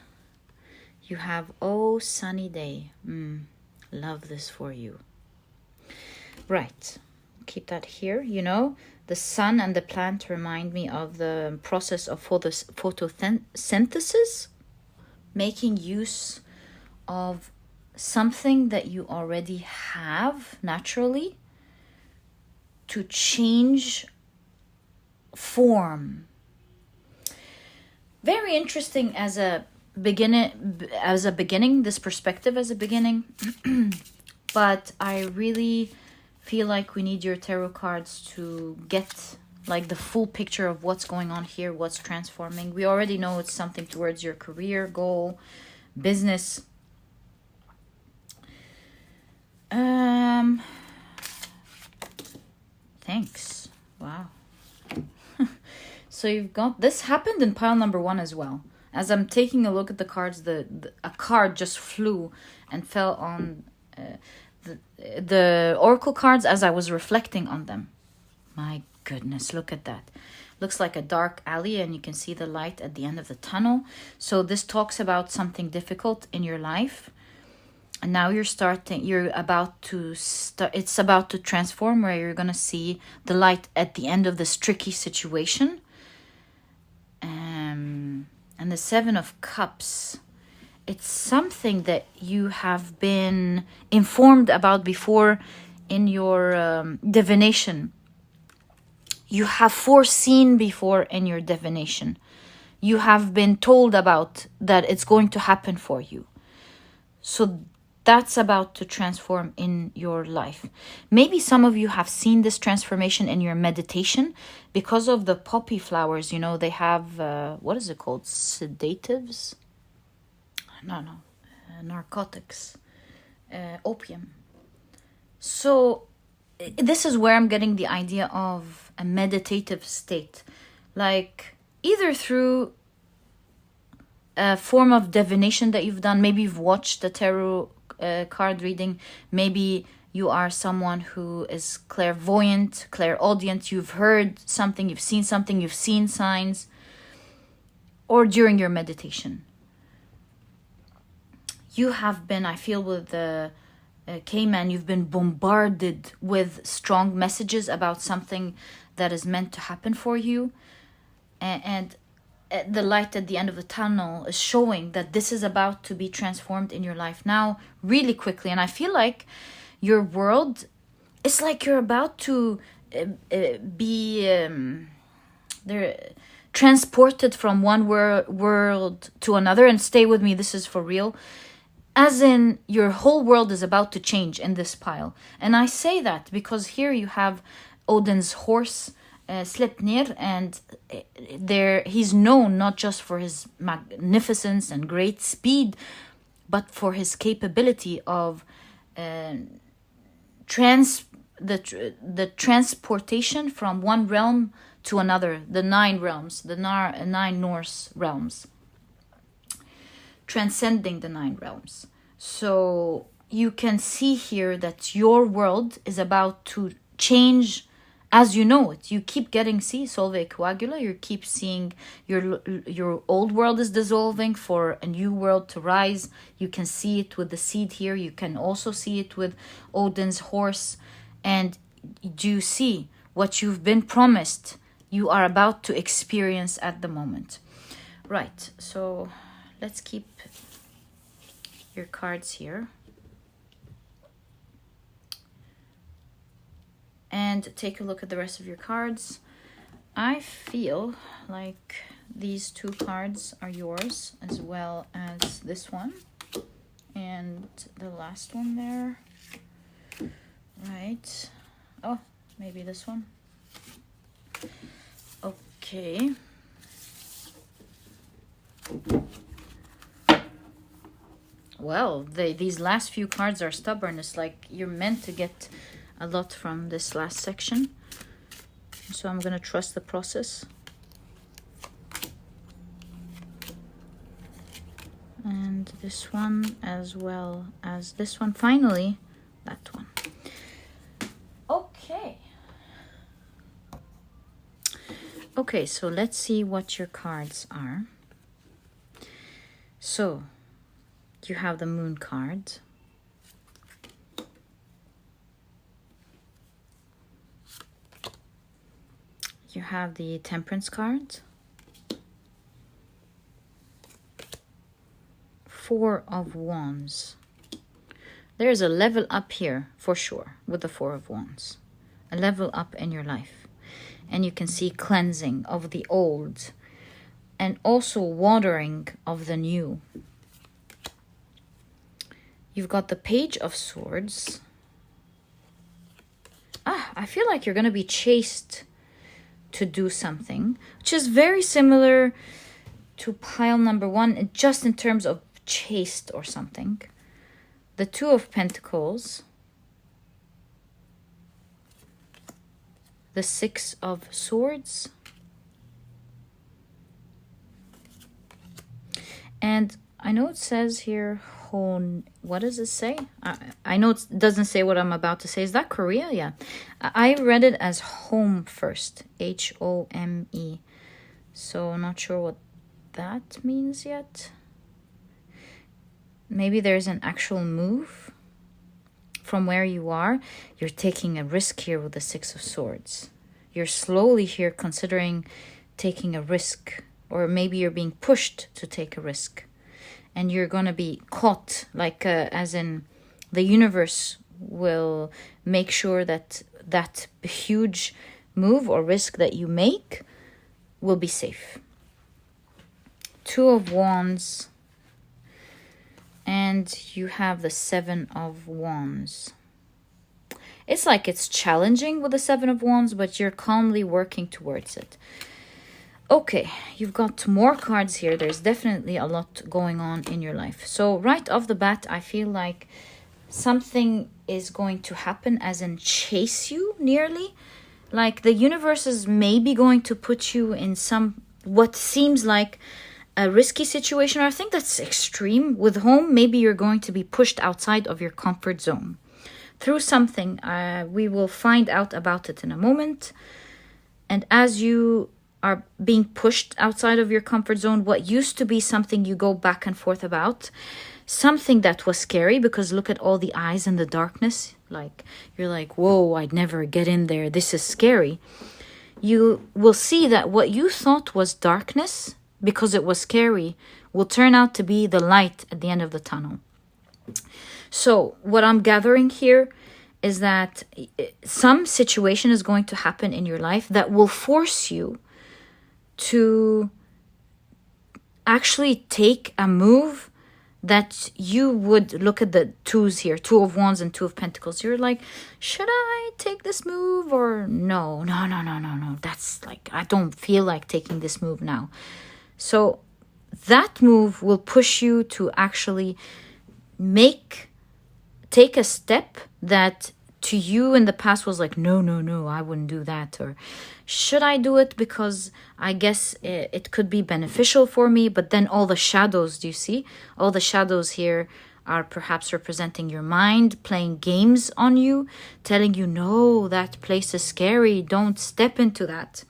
You have, oh, sunny day. Love this for you. Right. Keep that here. You know, the sun and the plant remind me of the process of photosynthesis. Making use of something that you already have naturally to change form. Very interesting as a beginning, this perspective as a beginning. But I really feel like we need your tarot cards to get like the full picture of what's going on here, what's transforming. We already know it's something towards your career goal, business. Thanks. Wow. So you've got, this happened in pile number 1 as well. As I'm taking a look at the cards, a card just flew and fell on the oracle cards as I was reflecting on them. My goodness, look at that. Looks like a dark alley and you can see the light at the end of the tunnel. So this talks about something difficult in your life. And now it's about to transform, where you're going to see the light at the end of this tricky situation. And the 7 of Cups, it's something that you have been informed about before in your divination. You have foreseen before in your divination. You have been told about that it's going to happen for you. So that's about to transform in your life. Maybe some of you have seen this transformation in your meditation because of the poppy flowers. You know, they have, what is it called? Sedatives? No, narcotics. Opium. So this is where I'm getting the idea of a meditative state. Like either through a form of divination that you've done. Maybe you've watched the tarot card reading. Maybe you are someone who is clairvoyant, clairaudient. You've heard something, you've seen something, you've seen signs. Or during your meditation. You have been, I feel with the Cayman, you've been bombarded with strong messages about something that is meant to happen for you. And the light at the end of the tunnel is showing that this is about to be transformed in your life now really quickly. And I feel like your world, it's like you're about to be transported from one world to another. And stay with me, this is for real. As in, your whole world is about to change in this pile. And I say that because here you have Odin's horse, Sleipnir, and he's known not just for his magnificence and great speed, but for his capability of the transportation from one realm to another, the 9 realms, the 9 Norse realms, transcending the 9 realms. So you can see here that your world is about to change as you know it. You keep getting, see, Solveig Coagula, you keep seeing your old world is dissolving for a new world to rise. You can see it with the seed here. You can also see it with Odin's horse. And do you see what you've been promised you are about to experience at the moment? Right, so let's keep your cards here. And take a look at the rest of your cards. I feel like these 2 cards are yours, as well as this one and the last one there. Right. Oh, maybe this one. Okay. Well, these last few cards are stubborn. It's like you're meant to get a lot from this last section. So I'm going to trust the process. And this one as well as this one. Finally, that one. Okay. Okay, so let's see what your cards are. So, you have the Moon card. You have the Temperance card. 4 of Wands. There's a level up here for sure with the 4 of Wands. A level up in your life. And you can see cleansing of the old and also watering of the new. You've got the Page of Swords. I feel like you're going to be chased to do something, which is very similar to pile number 1, just in terms of chased or something. The 2 of Pentacles. The 6 of Swords. And I know it says here, what does it say? I know it doesn't say what I'm about to say. Is that Korea? Yeah. I read it as home first. Home. So I'm not sure what that means yet. Maybe there's an actual move from where you are. You're taking a risk here with the 6 of Swords. You're slowly here considering taking a risk. Or maybe you're being pushed to take a risk. And you're going to be caught, like as in the universe will make sure that that huge move or risk that you make will be safe. 2 of Wands And you have the Seven of Wands. It's like it's challenging with the Seven of Wands, but you're calmly working towards it. Okay, you've got more cards here. There's definitely a lot going on in your life. So right off the bat, I feel like something is going to happen, as in chase you nearly. Like the universe is maybe going to put you in some, what seems like a risky situation. Or I think that's extreme. With home, maybe you're going to be pushed outside of your comfort zone through something. We will find out about it in a moment. And as you are being pushed outside of your comfort zone, what used to be something you go back and forth about, something that was scary, because look at all the eyes in the darkness. Like, you're like, whoa, I'd never get in there. This is scary. You will see that what you thought was darkness, because it was scary, will turn out to be the light at the end of the tunnel. So what I'm gathering here is that some situation is going to happen in your life that will force you to actually take a move that you would look at the twos here, Two of Wands and Two of Pentacles. You're like, should I take this move or no? No. That's like, I don't feel like taking this move now. So that move will push you to actually take a step that to you in the past was like, no, I wouldn't do that. Or should I do it because I guess it could be beneficial for me? But then all the shadows, do you see? All the shadows here are perhaps representing your mind playing games on you, telling you, no, that place is scary. Don't step into that.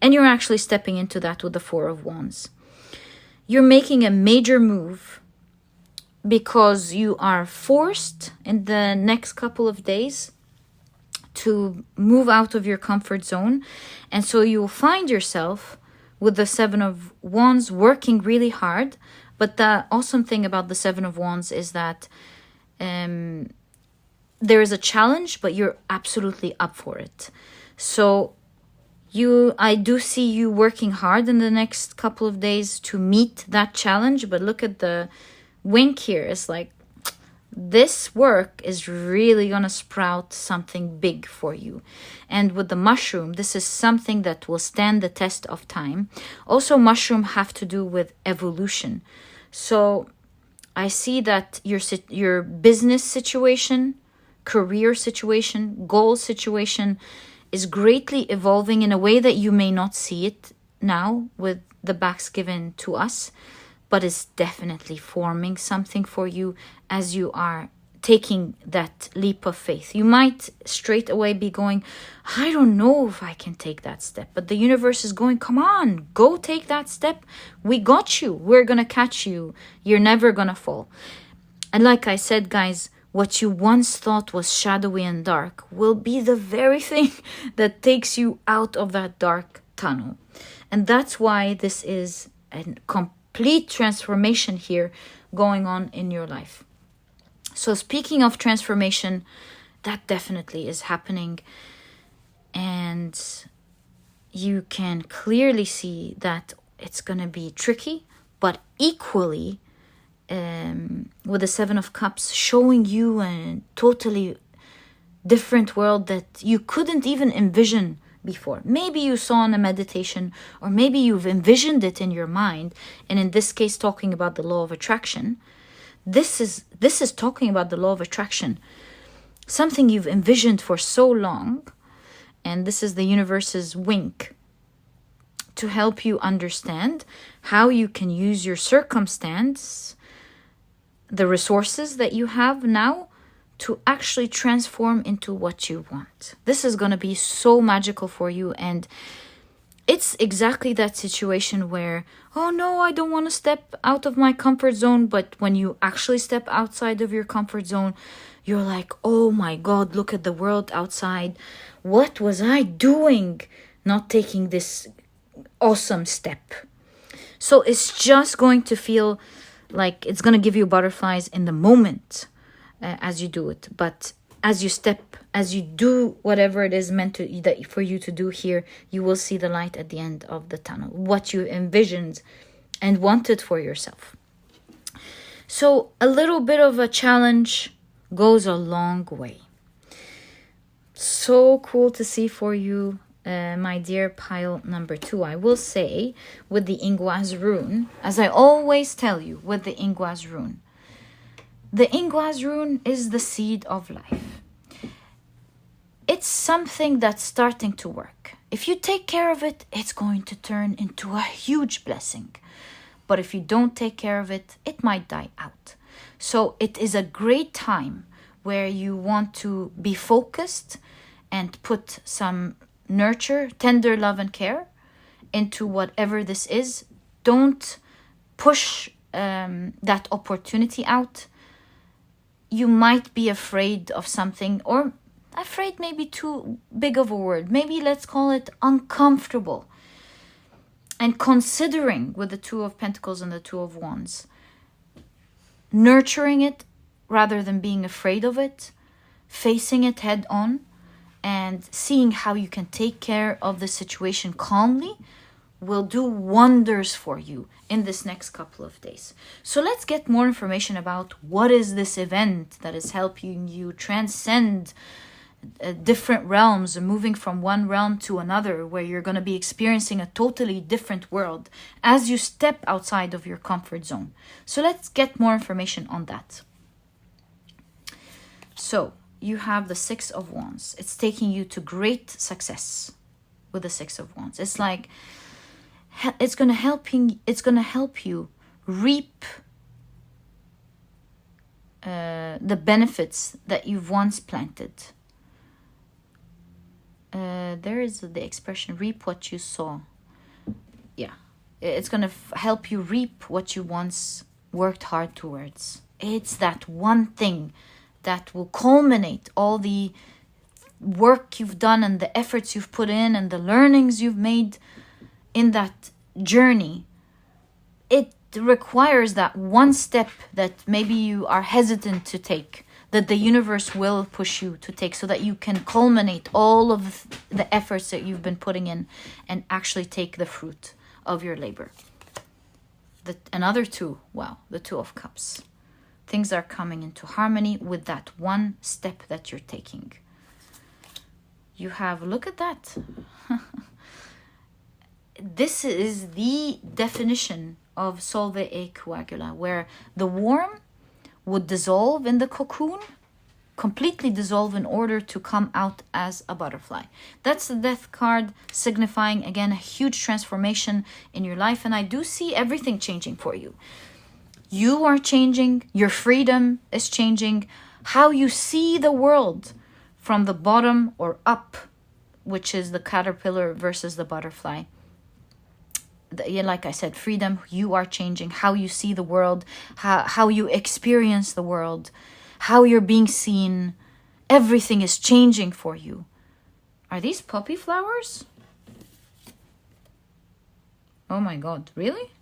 And you're actually stepping into that with the Four of Wands. You're making a major move because you are forced in the next couple of days to move out of your comfort zone. And so you will find yourself with the Seven of Wands working really hard. But the awesome thing about the Seven of Wands is that there is a challenge, but you're absolutely up for it. So I do see you working hard in the next couple of days to meet that challenge. But look at the wink here. It's like this work is really gonna sprout something big for you. And with the mushroom, this is something that will stand the test of time. Also, mushroom have to do with evolution. So I see that your business situation, career situation, goal situation is greatly evolving in a way that you may not see it now with the backs given to us, but it's definitely forming something for you as you are taking that leap of faith. You might straight away be going, I don't know if I can take that step. But the universe is going, come on, go take that step. We got you. We're going to catch you. You're never going to fall. And like I said, guys, what you once thought was shadowy and dark will be the very thing that takes you out of that dark tunnel. And that's why this is a complete transformation here going on in your life. So speaking of transformation, that definitely is happening. And you can clearly see that it's going to be tricky, but equally with the Seven of Cups showing you a totally different world that you couldn't even envision before. Maybe you saw in a meditation, or maybe you've envisioned it in your mind. And in this case, talking about the law of attraction, this is talking about the law of attraction, something you've envisioned for so long. And this is the universe's wink to help you understand how you can use your circumstance, the resources that you have now, to actually transform into what you want. This is going to be so magical for you. And it's exactly that situation where, oh no, I don't want to step out of my comfort zone. But when you actually step outside of your comfort zone, you're like, oh my God, look at the world outside. What was I doing not taking this awesome step? So it's just going to feel like it's going to give you butterflies in the moment as you do it. But as you do whatever it is meant to for you to do here, you will see the light at the end of the tunnel, what you envisioned and wanted for yourself. So a little bit of a challenge goes a long way. So cool to see for you, my dear pile number 2. I will say with the Inkwright rune, as I always tell you with the Inkwright rune, the Inkwright rune is the seed of life. It's something that's starting to work. If you take care of it, it's going to turn into a huge blessing. But if you don't take care of it, it might die out. So it is a great time where you want to be focused and put some nurture, tender love and care into whatever this is. Don't push that opportunity out. You might be afraid of something, or afraid may be too big of a word. Maybe let's call it uncomfortable. And considering with the Two of Pentacles and the Two of Wands, nurturing it rather than being afraid of it, facing it head on, and seeing how you can take care of the situation calmly will do wonders for you in this next couple of days. So let's get more information about what is this event that is helping you transcend different realms and moving from one realm to another, where you're going to be experiencing a totally different world as you step outside of your comfort zone. So let's get more information on that. So you have the Six of Wands. It's taking you to great success with the Six of Wands. It's like it's going to help you reap the benefits that you've once planted. There is the expression, reap what you sow. Yeah, it's going to help you reap what you once worked hard towards. It's that one thing that will culminate all the work you've done and the efforts you've put in and the learnings you've made in that journey. It requires that one step that maybe you are hesitant to take, that the universe will push you to take, so that you can culminate all of the efforts that you've been putting in and actually take the fruit of your labor. Another two, wow, the Two of Cups. Things are coming into harmony with that one step that you're taking. You have, look at that. This is the definition of solve e coagula, where the worm would dissolve in the cocoon, completely dissolve in order to come out as a butterfly. That's the Death card, signifying again a huge transformation in your life. And I do see everything changing for you. You are changing, your freedom is changing, how you see the world from the bottom or up, which is the caterpillar versus the butterfly. Like I said, freedom, you are changing how you see the world, how you experience the world, how you're being seen. Everything is changing for you. Are these poppy flowers? Oh my God, really?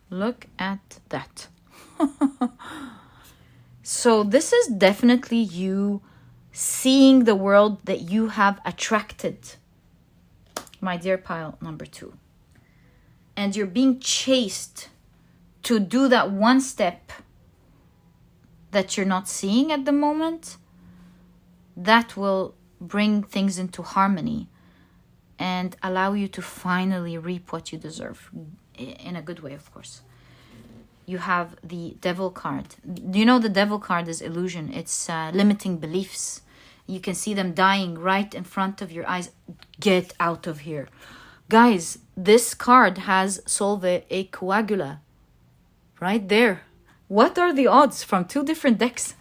Look at that. So this is definitely you seeing the world that you have attracted, my dear pile number 2. And you're being chased to do that one step that you're not seeing at the moment. That will bring things into harmony and allow you to finally reap what you deserve. In a good way, of course. You have the Devil card. You know the Devil card is illusion. It's limiting beliefs. You can see them dying right in front of your eyes. Get out of here. Guys, this card has solve e coagula right there. What are the odds from 2 different decks?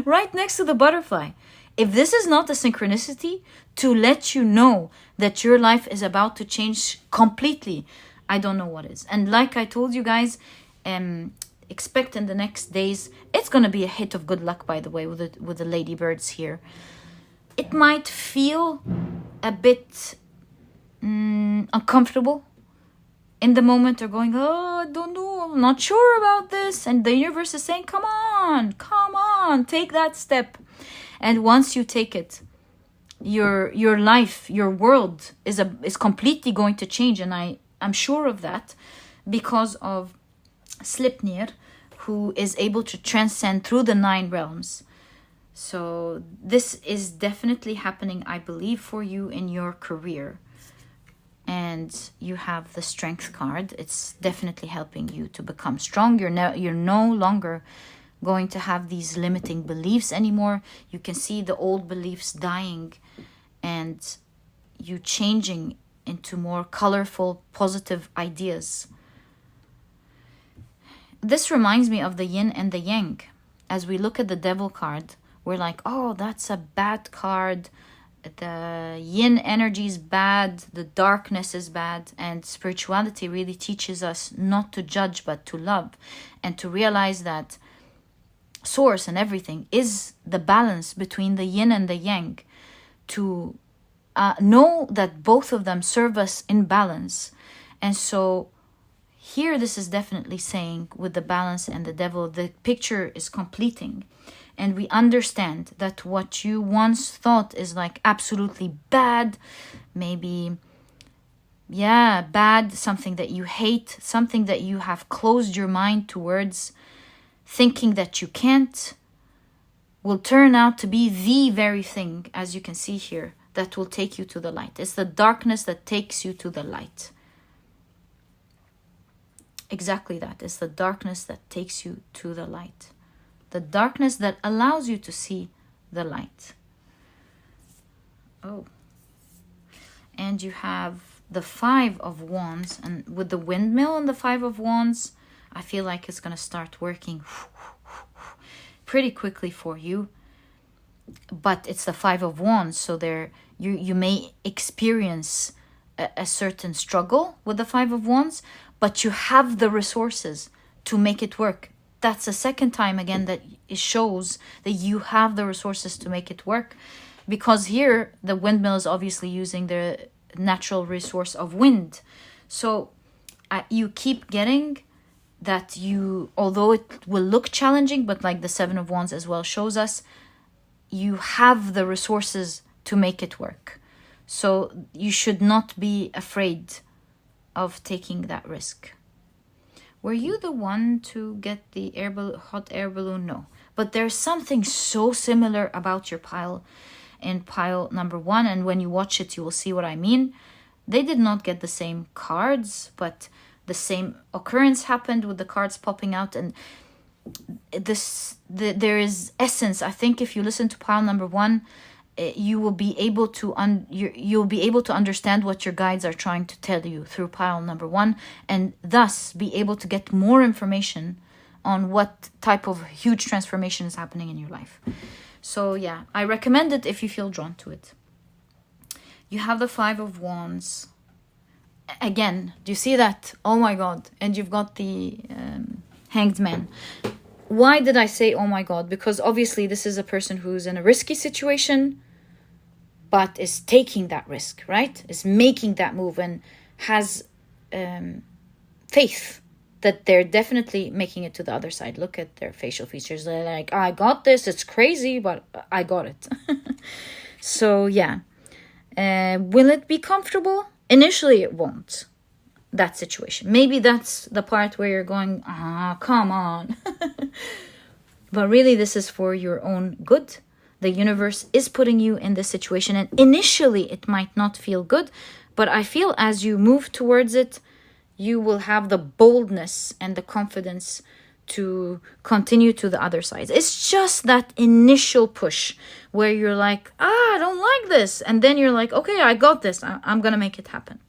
Right next to the butterfly. If this is not a synchronicity to let you know that your life is about to change completely, I don't know what is. And like I told you guys, expect in the next days, it's going to be a hit of good luck, by the way, with the ladybirds here. It might feel a bit uncomfortable in the moment. They're going, oh, I don't know, I'm not sure about this. And the universe is saying, come on, take that step. And once you take it, your life, your world is completely going to change. And I'm sure of that because of Slipnir, who is able to transcend through the 9 realms. So this is definitely happening, I believe, for you in your career. And you have the Strength card. It's definitely helping you to become strong. You're no longer going to have these limiting beliefs anymore. You can see the old beliefs dying and you changing into more colorful, positive ideas. This reminds me of the yin and the yang. As we look at the Devil card, we're like, oh, that's a bad card. The yin energy is bad. The darkness is bad. And spirituality really teaches us not to judge, but to love. And to realize that source and everything is the balance between the yin and the yang. To know that both of them serve us in balance. And so here this is definitely saying with the balance and the devil, the picture is completing. And we understand that what you once thought is like absolutely bad, maybe, yeah, bad, something that you hate, something that you have closed your mind towards, thinking that you can't, will turn out to be the very thing, as you can see here, that will take you to the light. It's the darkness that takes you to the light. Exactly that. It's the darkness that takes you to the light. The darkness that allows you to see the light. Oh. And you have the 5 of Wands. And with the windmill and the 5 of Wands, I feel like it's going to start working pretty quickly for you. But it's the 5 of Wands, so there you may experience a certain struggle with the 5 of Wands, but you have the resources to make it work. That's the second time again that it shows that you have the resources to make it work. Because here, the windmill is obviously using the natural resource of wind. So you keep getting that although it will look challenging, but like the 7 of Wands as well shows us, you have the resources to make it work. So you should not be afraid of taking that risk. Were you the one to get the hot air balloon? No. But there's something so similar about your pile in pile number 1. And when you watch it, you will see what I mean. They did not get the same cards, but the same occurrence happened with the cards popping out. And there is essence. I think if you listen to pile number 1, you will be able to you'll be able to understand what your guides are trying to tell you through pile number 1, and thus be able to get more information on what type of huge transformation is happening in your life. So yeah, I recommend it if you feel drawn to it. You have the 5 of Wands. Again, do you see that? Oh my God. And you've got the Hanged Man. Why did I say oh my God? Because obviously this is a person who's in a risky situation, but is taking that risk, right? Is making that move and has faith that they're definitely making it to the other side. Look at their facial features. They're like, I got this. It's crazy, but I got it. So yeah. Will it be comfortable? Initially, it won't. That situation. Maybe that's the part where you're going, come on. But really, this is for your own good. The universe is putting you in this situation. And initially, it might not feel good. But I feel as you move towards it, you will have the boldness and the confidence to continue to the other side. It's just that initial push where you're like, I don't like this. And then you're like, okay, I got this. I'm going to make it happen.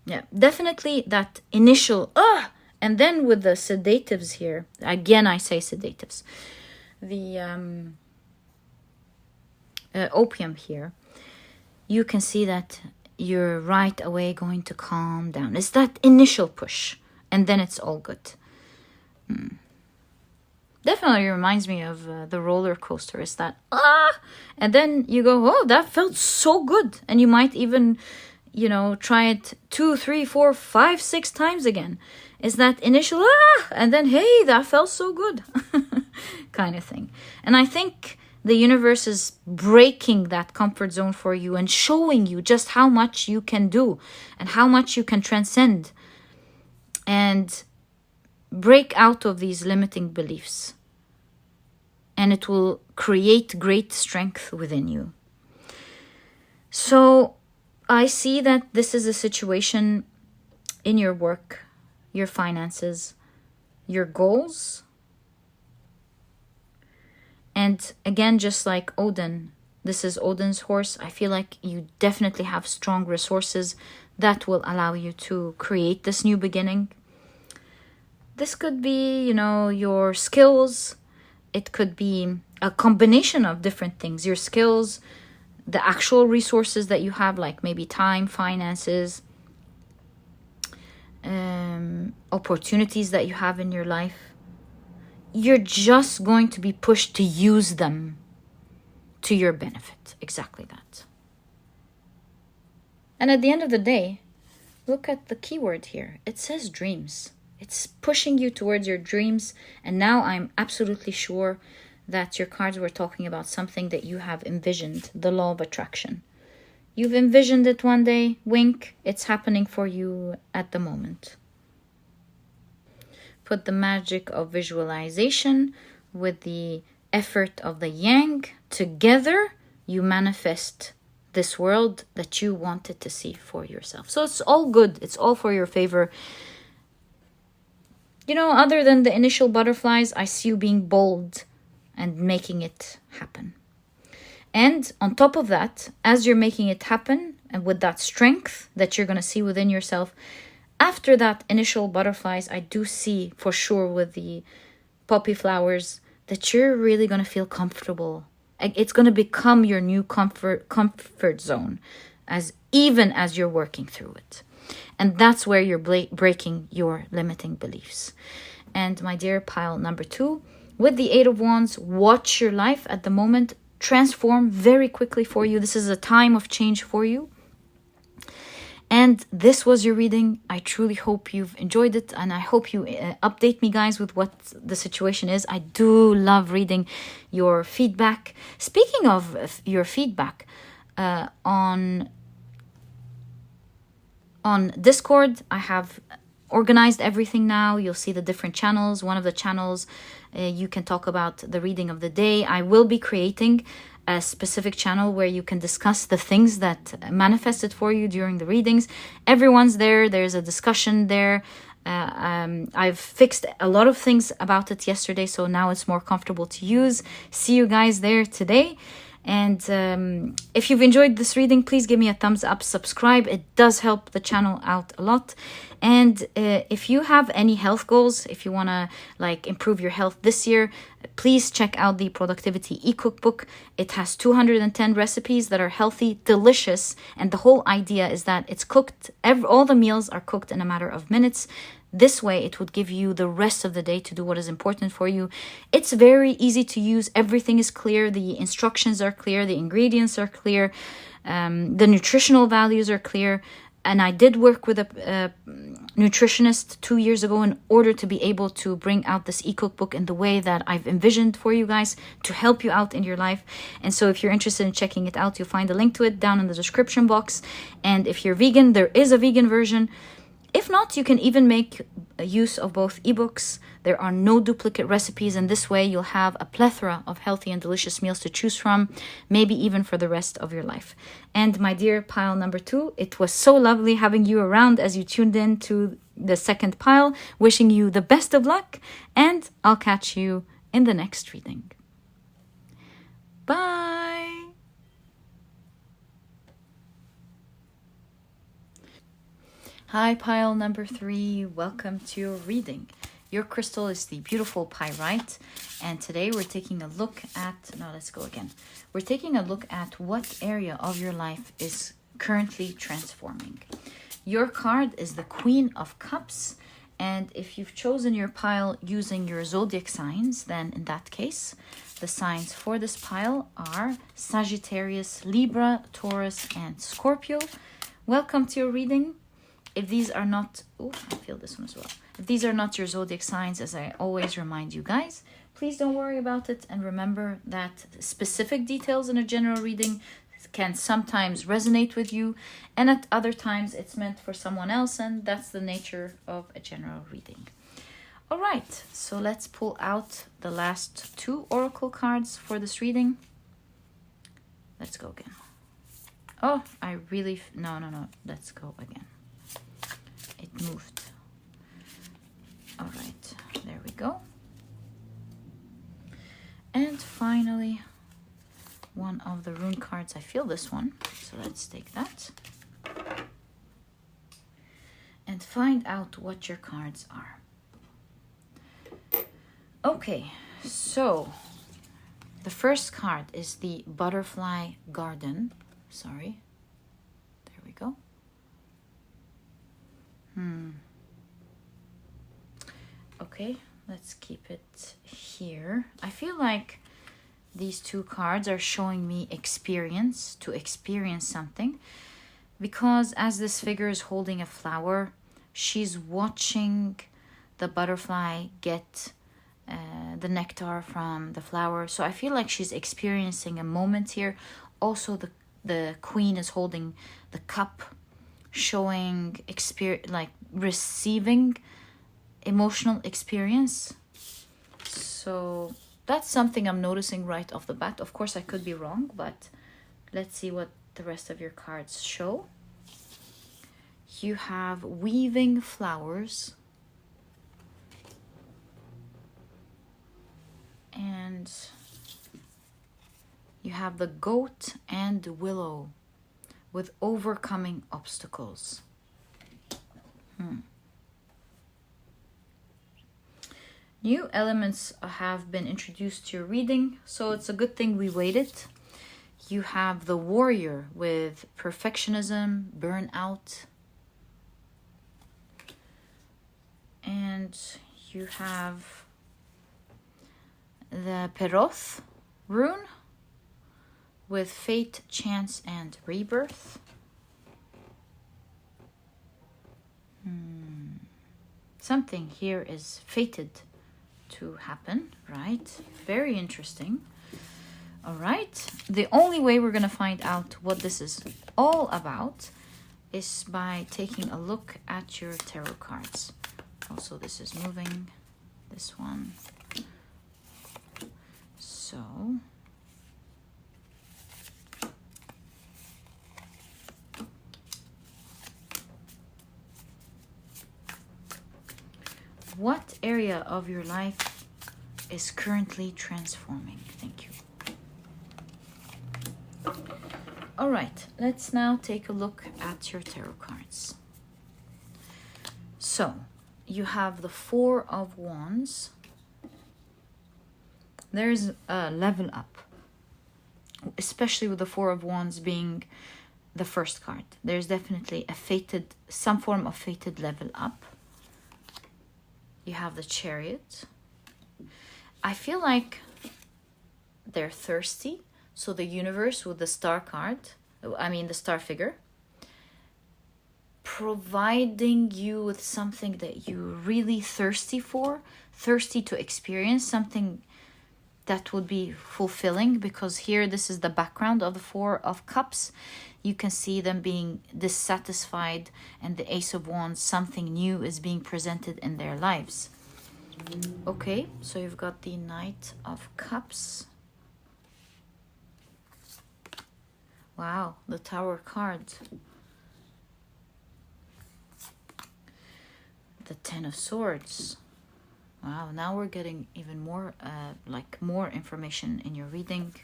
Yeah, definitely that initial, and then with the sedatives here, again, I say sedatives, the opium here, you can see that you're right away going to calm down. It's that initial push, and then it's all good. Definitely reminds me of the roller coaster. It's that, and then you go, oh, that felt so good. And you might even, try it 2, 3, 4, 5, 6 times again. It's that initial, and then, hey, that felt so good kind of thing. And I think the universe is breaking that comfort zone for you and showing you just how much you can do and how much you can transcend. And break out of these limiting beliefs, and it will create great strength within you. So I see that this is a situation in your work, your finances, your goals. And again, just like Odin, this is Odin's horse. I feel like you definitely have strong resources that will allow you to create this new beginning. This could be, your skills. It could be a combination of different things. Your skills, the actual resources that you have, like maybe time, finances, opportunities that you have in your life. You're just going to be pushed to use them to your benefit. Exactly that. And at the end of the day, look at the keyword here. It says dreams. It's pushing you towards your dreams. And now I'm absolutely sure that your cards were talking about something that you have envisioned, the law of attraction. You've envisioned it one day, wink, it's happening for you at the moment. Put the magic of visualization with the effort of the yang together, you manifest this world that you wanted to see for yourself. So it's all good. It's all for your favor. Other than the initial butterflies, I see you being bold and making it happen. And on top of that, as you're making it happen, and with that strength that you're going to see within yourself, after that initial butterflies, I do see for sure with the poppy flowers that you're really going to feel comfortable. It's going to become your new comfort zone, even as you're working through it. And that's where you're breaking your limiting beliefs. And my dear pile number 2, with the 8 of Wands, watch your life at the moment transform very quickly for you. This is a time of change for you. And this was your reading. I truly hope you've enjoyed it, and I hope you update me, guys, with what the situation is. I do love reading your feedback. Speaking of your feedback, on Discord, I have organized everything now. You'll see the different channels. One of the channels, you can talk about the reading of the day. I will be creating a specific channel where you can discuss the things that manifested for you during the readings. Everyone's there. There's a discussion there. I've fixed a lot of things about it yesterday, so now it's more comfortable to use. See you guys there today. And if you've enjoyed this reading, please give me a thumbs up, subscribe. It does help the channel out a lot. And if you have any health goals, if you want to improve your health this year, please check out the Productivity e-cookbook. It has 210 recipes that are healthy, delicious, and the whole idea is that it's cooked, all the meals are cooked in a matter of minutes. This way, it would give you the rest of the day to do what is important for you. It's very easy to use. Everything is clear. The instructions are clear. The ingredients are clear. The nutritional values are clear. And I did work with a nutritionist 2 years ago in order to be able to bring out this e-cookbook in the way that I've envisioned for you guys to help you out in your life. And so if you're interested in checking it out, you'll find a link to it down in the description box. And if you're vegan, there is a vegan version. If not, you can even make use of both ebooks. There are no duplicate recipes, and this way you'll have a plethora of healthy and delicious meals to choose from, maybe even for the rest of your life. And my dear pile number 2, it was so lovely having you around as you tuned in to the second pile. Wishing you the best of luck, and I'll catch you in the next reading. Bye! Hi, pile number 3. Welcome to your reading. Your crystal is the beautiful Pyrite, and today we're taking a look at, We're taking a look at what area of your life is currently transforming. Your card is the Queen of Cups, and if you've chosen your pile using your zodiac signs, then in that case, the signs for this pile are Sagittarius, Libra, Taurus, and Scorpio. Welcome to your reading. If these are not, I feel this one as well. If these are not your zodiac signs, as I always remind you guys, please don't worry about it. And remember that specific details in a general reading can sometimes resonate with you. And at other times, it's meant for someone else. And that's the nature of a general reading. All right, so let's pull out the last 2 oracle cards for this reading. Let's go again. Oh, I really... No. Let's go again. It moved. All right, there we go. And finally, one of the rune cards. I feel this one, so let's take that. And find out what your cards are. Okay, so the first card is the Butterfly Garden. Sorry. There we go. Okay, let's keep it here. I feel like these 2 cards are showing me experience, to experience something. Because as this figure is holding a flower, she's watching the butterfly get the nectar from the flower. So I feel like she's experiencing a moment here. Also, the queen is holding the cup, showing like receiving emotional experience. So that's something I'm noticing right off the bat. Of course, I could be wrong, but let's see what the rest of your cards show. You have weaving flowers. And you have the goat and willow with overcoming obstacles. New elements have been introduced to your reading, so it's a good thing we waited. You have the warrior with perfectionism, burnout. And you have the Peroth rune with fate, chance, and rebirth. Something here is fated to happen, right? Very interesting. All right. The only way we're going to find out what this is all about is by taking a look at your tarot cards. Also, this is moving. This one. So, what area of your life is currently transforming? Thank you. All right, let's now take a look at your tarot cards. So, you have the 4 of Wands. There's a level up, especially with the 4 of Wands being the first card. There's definitely some form of fated level up. You have the Chariot. I feel like they're thirsty. So the universe with the star card, the star figure, providing you with something that you're really thirsty for, thirsty to experience, something that would be fulfilling, because here this is the background of the 4 of Cups. You can see them being dissatisfied, and the Ace of Wands, something new is being presented in their lives. Okay, so you've got the Knight of Cups. Wow, the Tower card. The Ten of Swords. Wow, now we're getting even more, more information in your reading.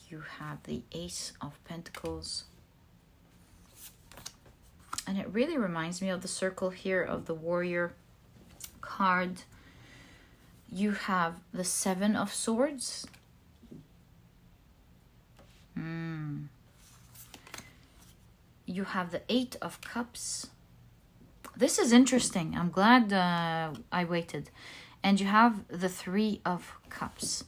You have the Ace of Pentacles. And it really reminds me of the circle here of the Warrior card. You have the 7 of Swords. You have the 8 of Cups. This is interesting. I'm glad I waited. And you have the 3 of Cups.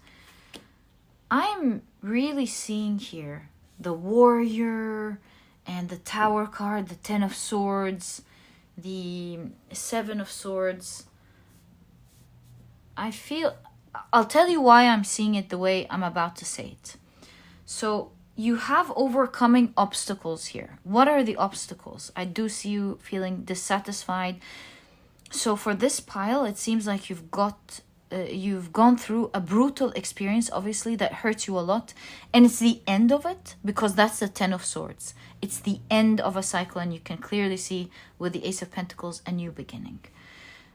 I'm really seeing here the Warrior and the Tower card, the 10 of Swords, the 7 of Swords. I'll tell you why I'm seeing it the way I'm about to say it. So you have overcoming obstacles here. What are the obstacles? I do see you feeling dissatisfied. So for this pile, it seems like you've gone through a brutal experience, obviously, that hurts you a lot, and it's the end of it, because that's the 10 of Swords. It's the end of a cycle, and you can clearly see with the Ace of Pentacles a new beginning.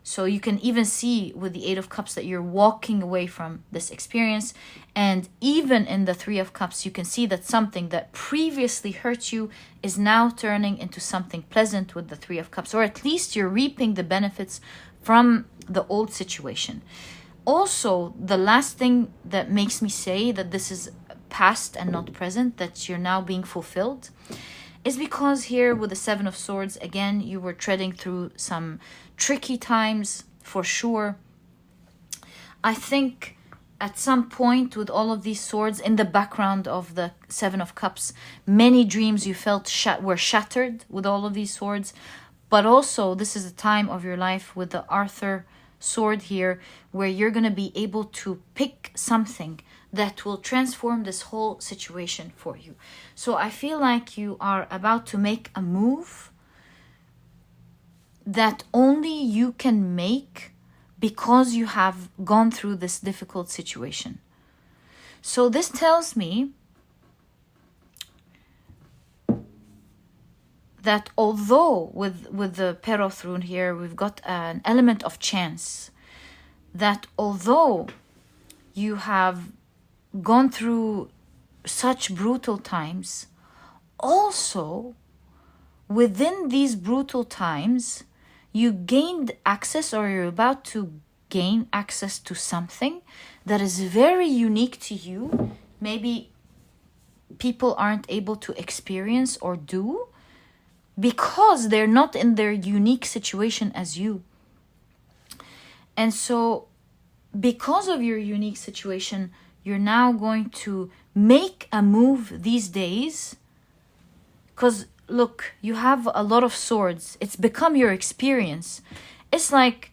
So you can even see with the 8 of Cups that you're walking away from this experience. And even in the 3 of Cups, you can see that something that previously hurt you is now turning into something pleasant with the 3 of Cups. Or at least you're reaping the benefits from the old situation. Also, the last thing that makes me say that this is past and not present, that you're now being fulfilled, is because here with the 7 of Swords, again, you were treading through some tricky times for sure. I think at some point with all of these swords in the background of the 7 of Cups, many dreams you felt were shattered with all of these swords. But also this is a time of your life with the Arthur sword here where you're going to be able to pick something that will transform this whole situation for you. So I feel like you are about to make a move that only you can make because you have gone through this difficult situation. So this tells me that although with the Pair of Throne here, we've got an element of chance, that although you have gone through such brutal times, also within these brutal times, you gained access, or you're about to gain access to something that is very unique to you. Maybe people aren't able to experience or do because they're not in their unique situation as you. And so because of your unique situation, you're now going to make a move these days. Because look, you have a lot of swords. It's become your experience. It's like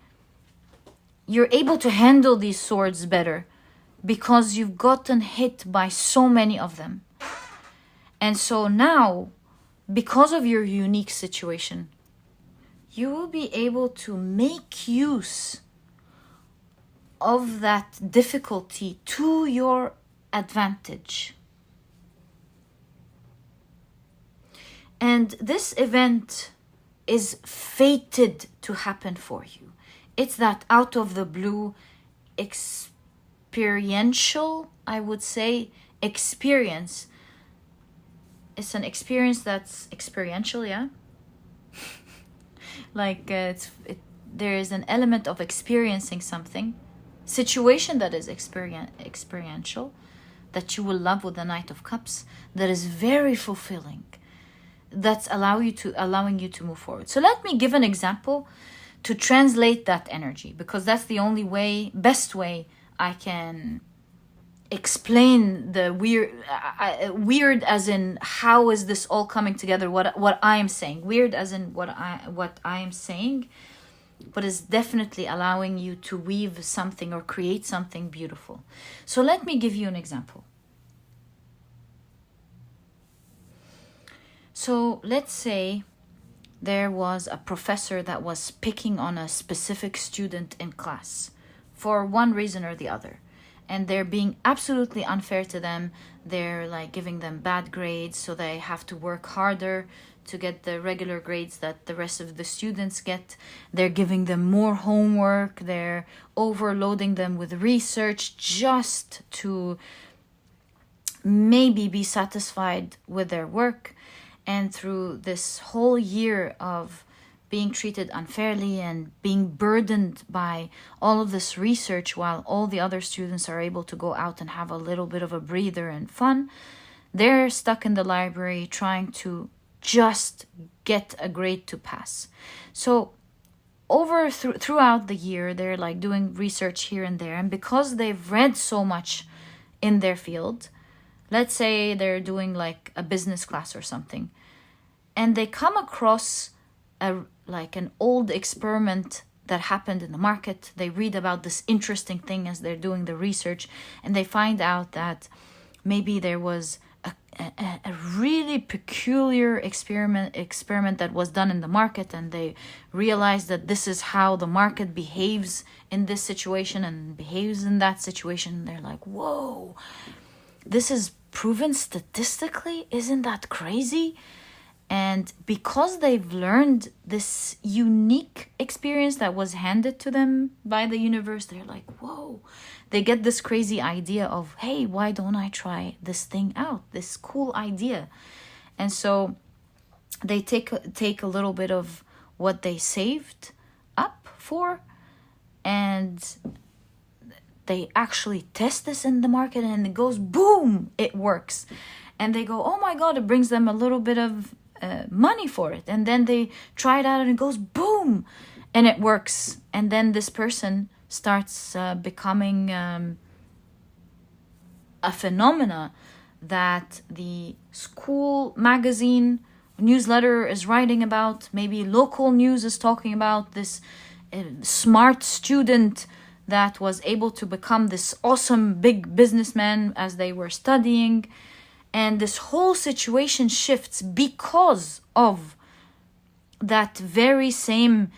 you're able to handle these swords better because you've gotten hit by so many of them. And so now, because of your unique situation, you will be able to make use of that difficulty to your advantage. And this event is fated to happen for you. It's that out of the blue, experiential, I would say, experience. It's an experience that's experiential, yeah? Like there is an element of experiencing something. Situation that is experiential, that you will love with the Knight of Cups, that is very fulfilling. That's allowing you to move forward. So let me give an example to translate that energy, because that's the only way, best way I can explain the weird as in how is this all coming together, what I am saying. Weird as in what I am saying, but is definitely allowing you to weave something or create something beautiful. So let me give you an example. So let's say there was a professor that was picking on a specific student in class for one reason or the other. And they're being absolutely unfair to them. They're like giving them bad grades, so they have to work harder to get the regular grades that the rest of the students get. They're giving them more homework. They're overloading them with research just to maybe be satisfied with their work. And through this whole year of being treated unfairly and being burdened by all of this research while all the other students are able to go out and have a little bit of a breather and fun, they're stuck in the library trying to just get a grade to pass. So throughout the year, they're like doing research here and there. And because they've read so much in their field, let's say they're doing like a business class or something, and they come across an old experiment that happened in the market. They read about this interesting thing as they're doing the research, and they find out that maybe there was a really peculiar experiment that was done in the market, and they realized that this is how the market behaves in this situation and behaves in that situation. They're like, whoa, this is proven statistically. Isn't that crazy? And because they've learned this unique experience that was handed to them by the universe, they're like, whoa. They get this crazy idea of, hey, why don't I try this thing out? This cool idea. And so they take a little bit of what they saved up for, and they actually test this in the market, and it goes boom, it works. And they go, oh my God, it brings them a little bit of money for it. And then they try it out and it goes boom, and it works. And then this person starts becoming a phenomena that the school magazine newsletter is writing about. Maybe local news is talking about this smart student that was able to become this awesome big businessman as they were studying. And this whole situation shifts because of that very same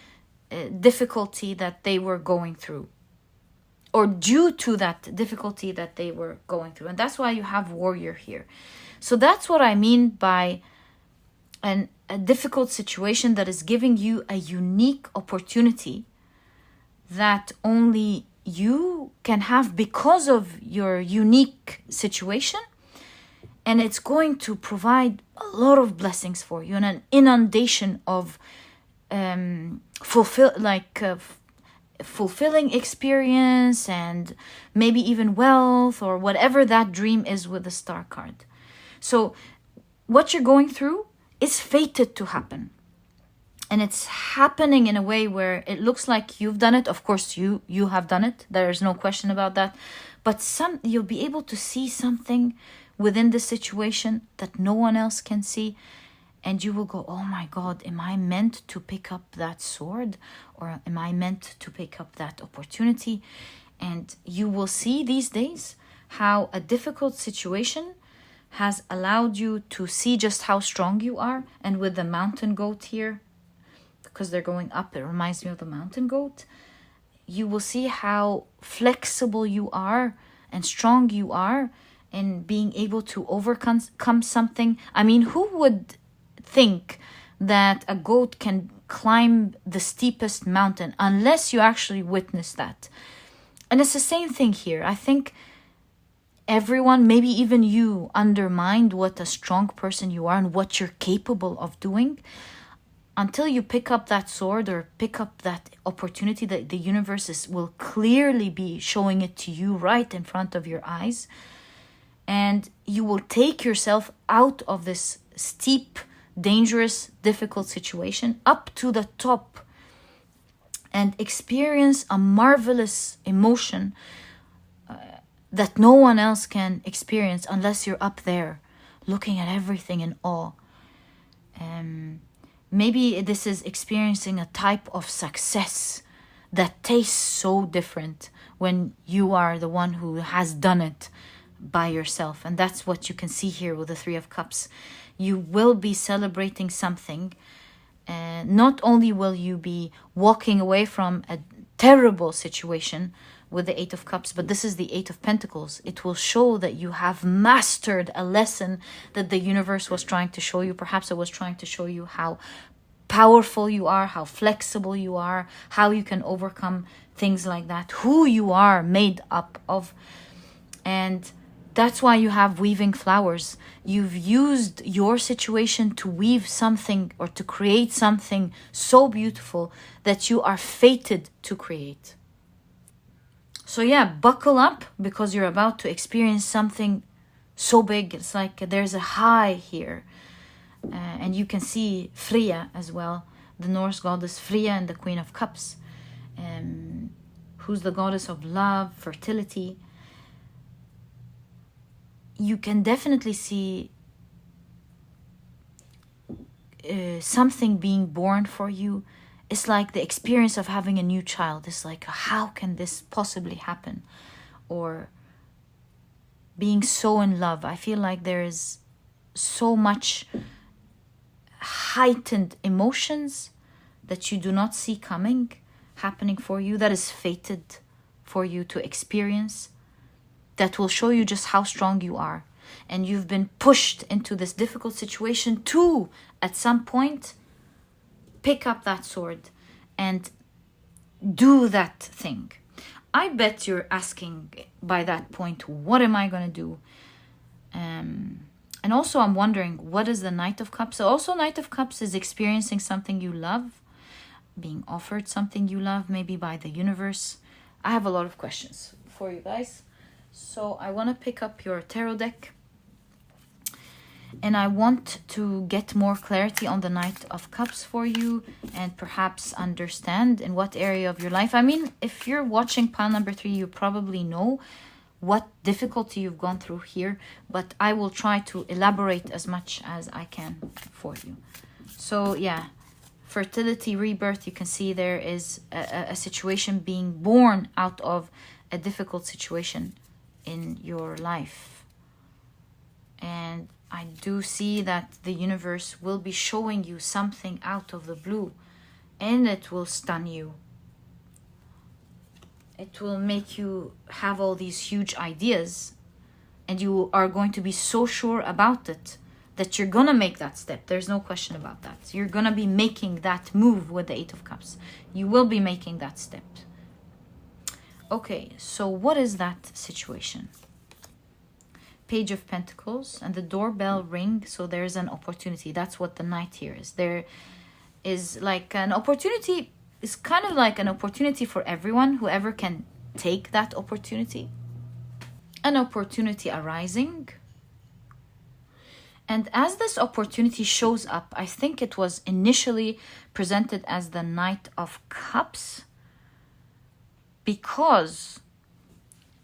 difficulty that they were going through, or due to that difficulty that they were going through. And that's why you have warrior here. So that's what I mean by a difficult situation that is giving you a unique opportunity that only you can have because of your unique situation. And it's going to provide a lot of blessings for you and an inundation of fulfilling experience, and maybe even wealth, or whatever that dream is with the star card. So what you're going through is fated to happen. And it's happening in a way where it looks like you've done it. Of course, you have done it. There is no question about that. But you'll be able to see something within the situation that no one else can see, and you will go, oh my God, am I meant to pick up that sword, or am I meant to pick up that opportunity? And you will see these days how a difficult situation has allowed you to see just how strong you are. And with the mountain goat here, because they're going up, it reminds me of the mountain goat. You will see how flexible you are and strong you are in being able to overcome something. I mean, who would think that a goat can climb the steepest mountain unless you actually witness that? And it's the same thing here. I think everyone, maybe even you, undermined what a strong person you are and what you're capable of doing until you pick up that sword or pick up that opportunity that the universe will clearly be showing it to you right in front of your eyes. And you will take yourself out of this steep, dangerous, difficult situation up to the top and experience a marvelous emotion that no one else can experience unless you're up there looking at everything in awe. Maybe this is experiencing a type of success that tastes so different when you are the one who has done it by yourself. And that's what you can see here with the Three of Cups. You will be celebrating something. Not only will you be walking away from a terrible situation with the Eight of Cups, but this is the Eight of Pentacles. It will show that you have mastered a lesson that the universe was trying to show you. Perhaps it was trying to show you how powerful you are, how flexible you are, how you can overcome things like that, who you are made up of. And that's why you have weaving flowers. You've used your situation to weave something or to create something so beautiful that you are fated to create. So yeah, buckle up, because you're about to experience something so big. It's like there's a high here. And you can see Freya as well, the Norse goddess Freya and the Queen of Cups, who's the goddess of love, fertility. You can definitely see something being born for you. It's like the experience of having a new child. It's like, how can this possibly happen? Or being so in love. I feel like there is so much heightened emotions that you do not see coming, happening for you, that is fated for you to experience, that will show you just how strong you are. And you've been pushed into this difficult situation to, at some point, pick up that sword and do that thing. I bet you're asking by that point, what am I going to do? And also I'm wondering, what is the Knight of Cups? So also Knight of Cups is experiencing something you love, being offered something you love, maybe by the universe. I have a lot of questions for you guys. So I want to pick up your tarot deck. And I want to get more clarity on the Knight of Cups for you and perhaps understand in what area of your life. I mean, if you're watching pile number 3, you probably know what difficulty you've gone through here, but I will try to elaborate as much as I can for you. So yeah, fertility, rebirth, you can see there is a situation being born out of a difficult situation in your life. And I do see that the universe will be showing you something out of the blue, and it will stun you. It will make you have all these huge ideas, and you are going to be so sure about it that you're gonna make that step. There's no question about that. You're gonna be making that move with the 8 of Cups. You will be making that step. Okay, so what is that situation? Page of Pentacles and the doorbell ring. So there's an opportunity. That's what the Knight here is. There is like an opportunity. It's kind of like an opportunity for everyone, whoever can take that opportunity. An opportunity arising. And as this opportunity shows up, I think it was initially presented as the Knight of Cups, because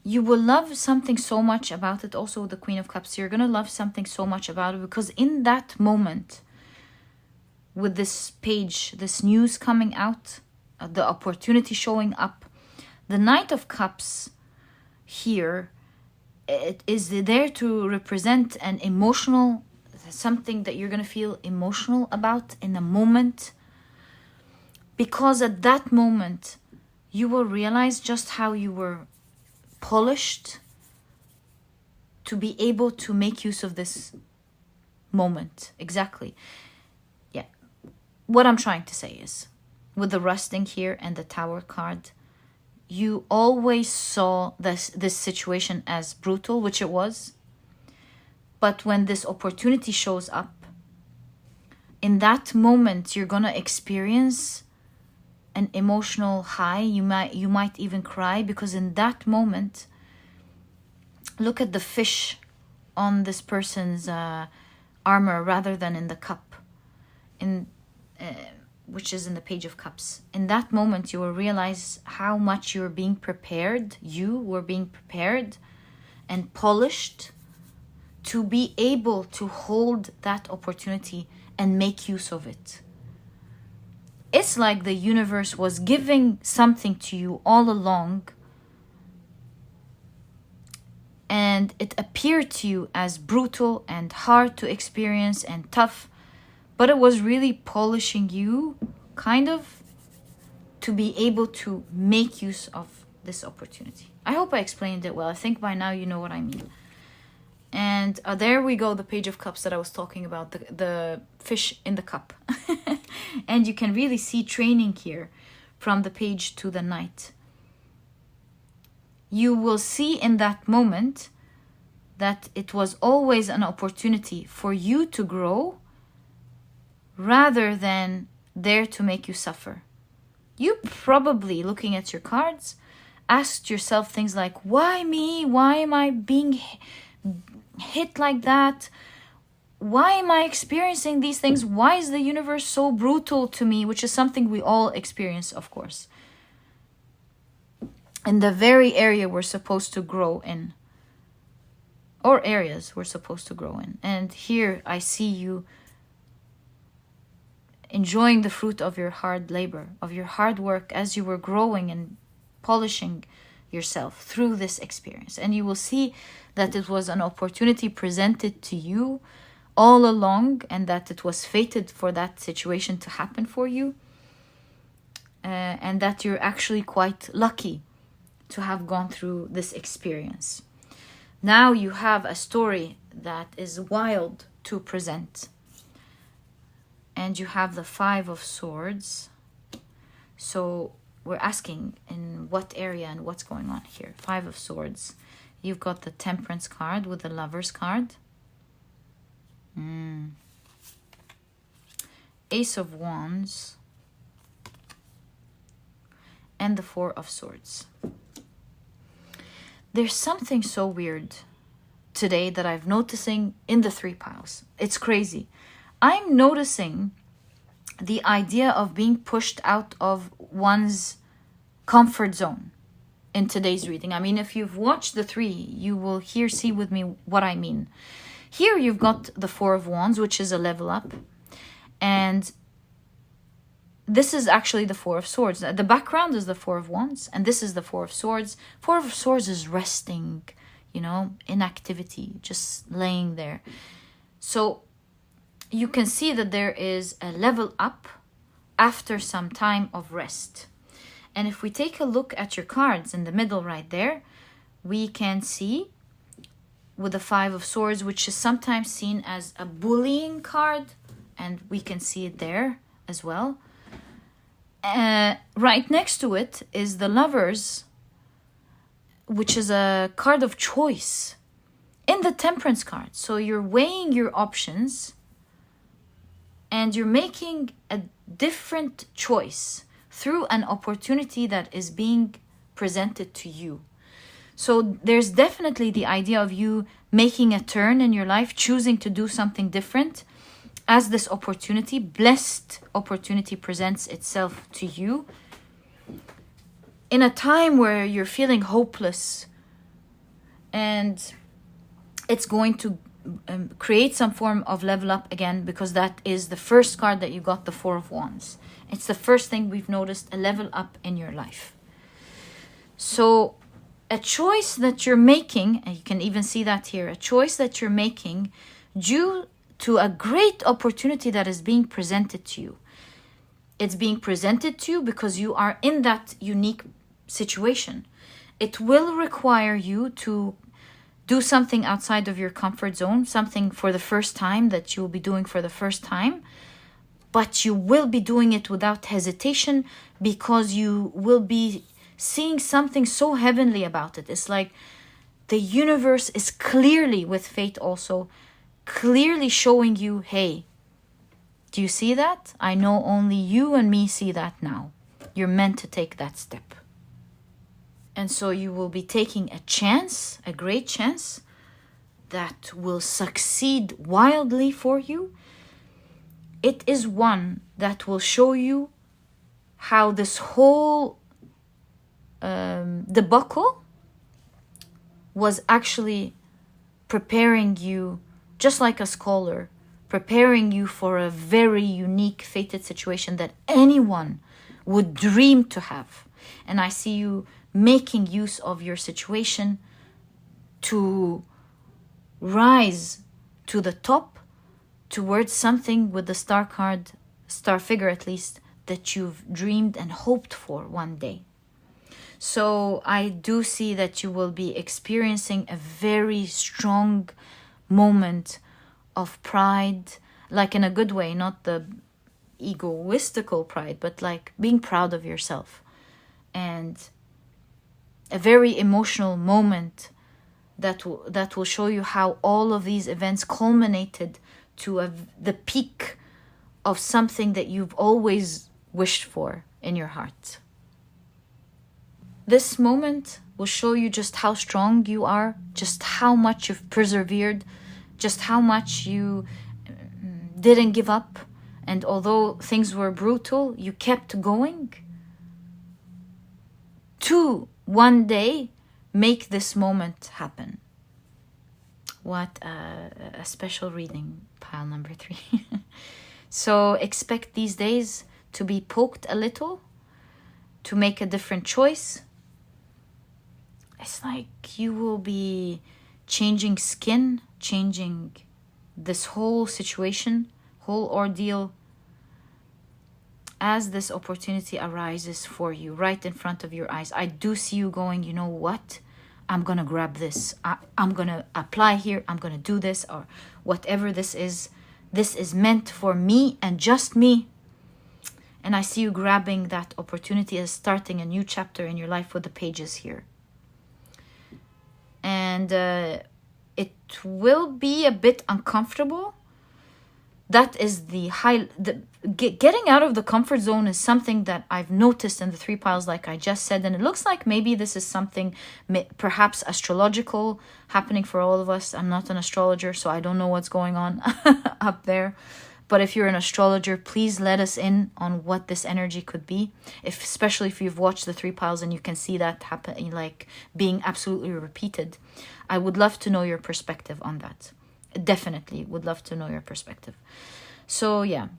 you will love something so much about it. Also the Queen of Cups, you're going to love something so much about it, because in that moment, with this page, this news coming out, the opportunity showing up, the Knight of Cups here, it is there to represent an emotional, something that you're going to feel emotional about in a moment, because at that moment you will realize just how you were polished to be able to make use of this moment. Exactly. Yeah. What I'm trying to say is, with the resting here and the Tower card, you always saw this situation as brutal, which it was. But when this opportunity shows up, in that moment, you're gonna experience an emotional high. You might even cry, because in that moment, look at the fish on this person's armor rather than in the cup, which is in the Page of Cups. In that moment, you will realize how much you're being prepared. You were being prepared and polished to be able to hold that opportunity and make use of it. It's like the universe was giving something to you all along, and it appeared to you as brutal and hard to experience and tough, but it was really polishing you, kind of, to be able to make use of this opportunity. I hope I explained it well. I think by now you know what I mean. And there we go, the Page of Cups that I was talking about, the fish in the cup. And you can really see training here from the page to the Knight. You will see in that moment that it was always an opportunity for you to grow, rather than there to make you suffer. You probably, looking at your cards, asked yourself things like, why me? Why am I being hit like that? Why am I experiencing these things? Why is the universe so brutal to me? Which is something we all experience, of course. In the very area we're supposed to grow in. Or areas we're supposed to grow in. And here I see you enjoying the fruit of your hard labor, of your hard work as you were growing and polishing yourself through this experience. And you will see that it was an opportunity presented to you all along, and that it was fated for that situation to happen for you. And that you're actually quite lucky to have gone through this experience. Now you have a story that is wild to present. And you have the 5 of Swords. So we're asking in what area and what's going on here. 5 of Swords. You've got the Temperance card with the Lovers card. Ace of Wands. And the 4 of Swords. There's something so weird today that I'm noticing in the 3 piles. It's crazy. I'm noticing the idea of being pushed out of one's comfort zone in today's reading. I mean, if you've watched the 3, you will see with me what I mean. Here you've got the 4 of Wands, which is a level up. And this is actually the 4 of Swords. The background is the 4 of Wands, and this is the 4 of Swords. 4 of Swords is resting, inactivity, just laying there. So you can see that there is a level up after some time of rest. And if we take a look at your cards in the middle right there, we can see with the 5 of Swords, which is sometimes seen as a bullying card, and we can see it there as well. Right next to it is the Lovers, which is a card of choice in the Temperance card. So you're weighing your options and you're making a different choice through an opportunity that is being presented to you. So there's definitely the idea of you making a turn in your life, choosing to do something different. As this opportunity, blessed opportunity, presents itself to you in a time where you're feeling hopeless, and it's going to create some form of level up again, because that is the first card that you got, the 4 of Wands. It's the first thing we've noticed, a level up in your life. So a choice that you're making, and you can even see that here, a choice that you're making due to a great opportunity that is being presented to you. It's being presented to you because you are in that unique situation. It will require you to do something outside of your comfort zone, something for the first time that you will be doing for the first time, but you will be doing it without hesitation because you will be seeing something so heavenly about it. It's like the universe is clearly, with fate also, clearly showing you, hey, do you see that? I know only you and me see that now. You're meant to take that step. And so you will be taking a chance, a great chance, that will succeed wildly for you. It is one that will show you how this whole debacle was actually preparing you, just like a scholar, preparing you for a very unique fated situation that anyone would dream to have. And I see you making use of your situation to rise to the top towards something with the star card, star figure at least, that you've dreamed and hoped for one day. So I do see that you will be experiencing a very strong moment of pride, like in a good way, not the egoistical pride, but like being proud of yourself. And a very emotional moment that will show you how all of these events culminated to the peak of something that you've always wished for in your heart. This moment will show you just how strong you are, just how much you've persevered, just how much you didn't give up. And although things were brutal, you kept going to one day make this moment happen. What a special reading, pile number 3. So expect these days to be poked a little, to make a different choice, it's like you will be changing skin, changing this whole situation, whole ordeal, as this opportunity arises for you right in front of your eyes. I do see you going, you know what? I'm going to grab this. I'm going to apply here. I'm going to do this, or whatever this is. This is meant for me and just me. And I see you grabbing that opportunity as starting a new chapter in your life with the pages here. And it will be a bit uncomfortable. That is getting out of the comfort zone is something that I've noticed in the 3 piles, like I just said. And it looks like maybe this is something perhaps astrological happening for all of us. I'm not an astrologer, so I don't know what's going on up there. But if you're an astrologer, please let us in on what this energy could be. Especially if you've watched the 3 piles and you can see that happening, like being absolutely repeated. I would love to know your perspective on that. Definitely would love to know your perspective. So yeah,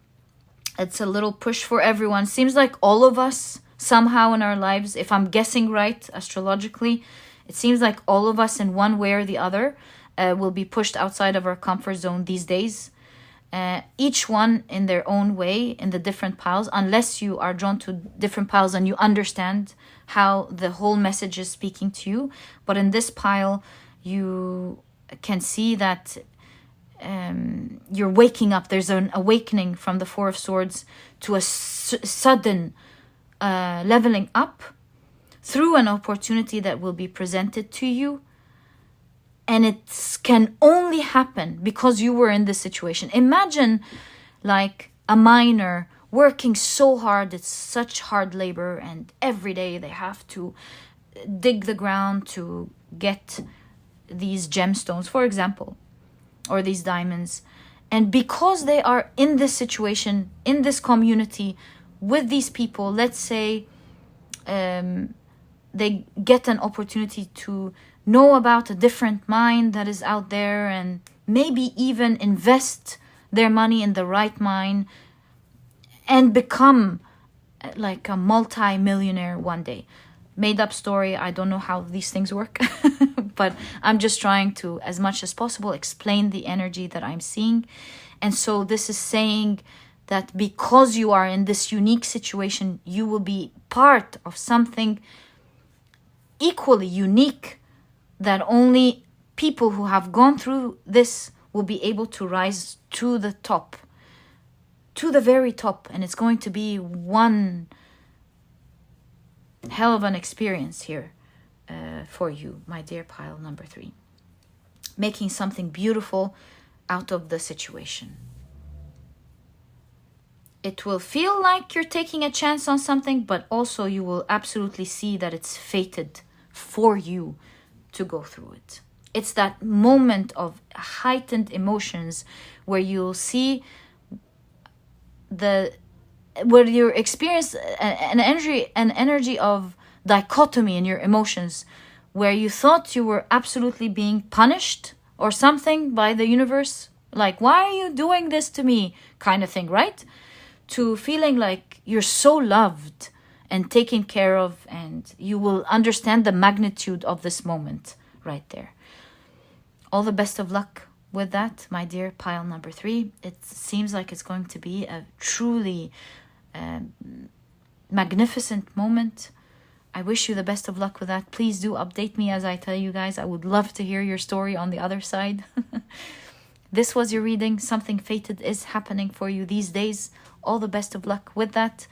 it's a little push for everyone. Seems like all of us somehow in our lives, if I'm guessing right astrologically, it seems like all of us in one way or the other will be pushed outside of our comfort zone these days. Each one in their own way in the different piles, unless you are drawn to different piles and you understand how the whole message is speaking to you. But in this pile, you can see that you're waking up. There's an awakening from the 4 of Swords to a sudden leveling up through an opportunity that will be presented to you. And it can only happen because you were in this situation. Imagine like a miner working so hard. It's such hard labor, and every day they have to dig the ground to get these gemstones, for example, or these diamonds. And because they are in this situation, in this community, with these people, let's say they get an opportunity to know about a different mine that is out there, and maybe even invest their money in the right mine and become like a multi-millionaire one day. Made up story. I don't know how these things work, but I'm just trying to, as much as possible, explain the energy that I'm seeing. And so this is saying that because you are in this unique situation, you will be part of something equally unique, that only people who have gone through this will be able to rise to the top, to the very top. And it's going to be one hell of an experience here for you, my dear pile number 3. Making something beautiful out of the situation. It will feel like you're taking a chance on something, but also you will absolutely see that it's fated for you to go through it. It's that moment of heightened emotions where you'll see where you experience an energy of dichotomy in your emotions, where you thought you were absolutely being punished or something by the universe, like, why are you doing this to me, kind of thing, right? To feeling like you're so loved and taken care of, and you will understand the magnitude of this moment right there. All the best of luck with that, my dear pile number 3. It seems like it's going to be a truly magnificent moment. I wish you the best of luck with that. Please do update me as I tell you guys. I would love to hear your story on the other side. This was your reading. Something fated is happening for you these days. All the best of luck with that.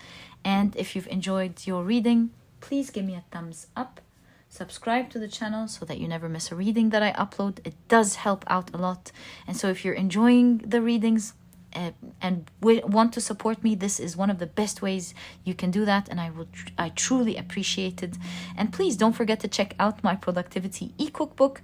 And if you've enjoyed your reading, please give me a thumbs up. Subscribe to the channel so that you never miss a reading that I upload. It does help out a lot. And so if you're enjoying the readings and want to support me, this is one of the best ways you can do that. And I truly appreciate it. And please don't forget to check out my productivity e-cookbook.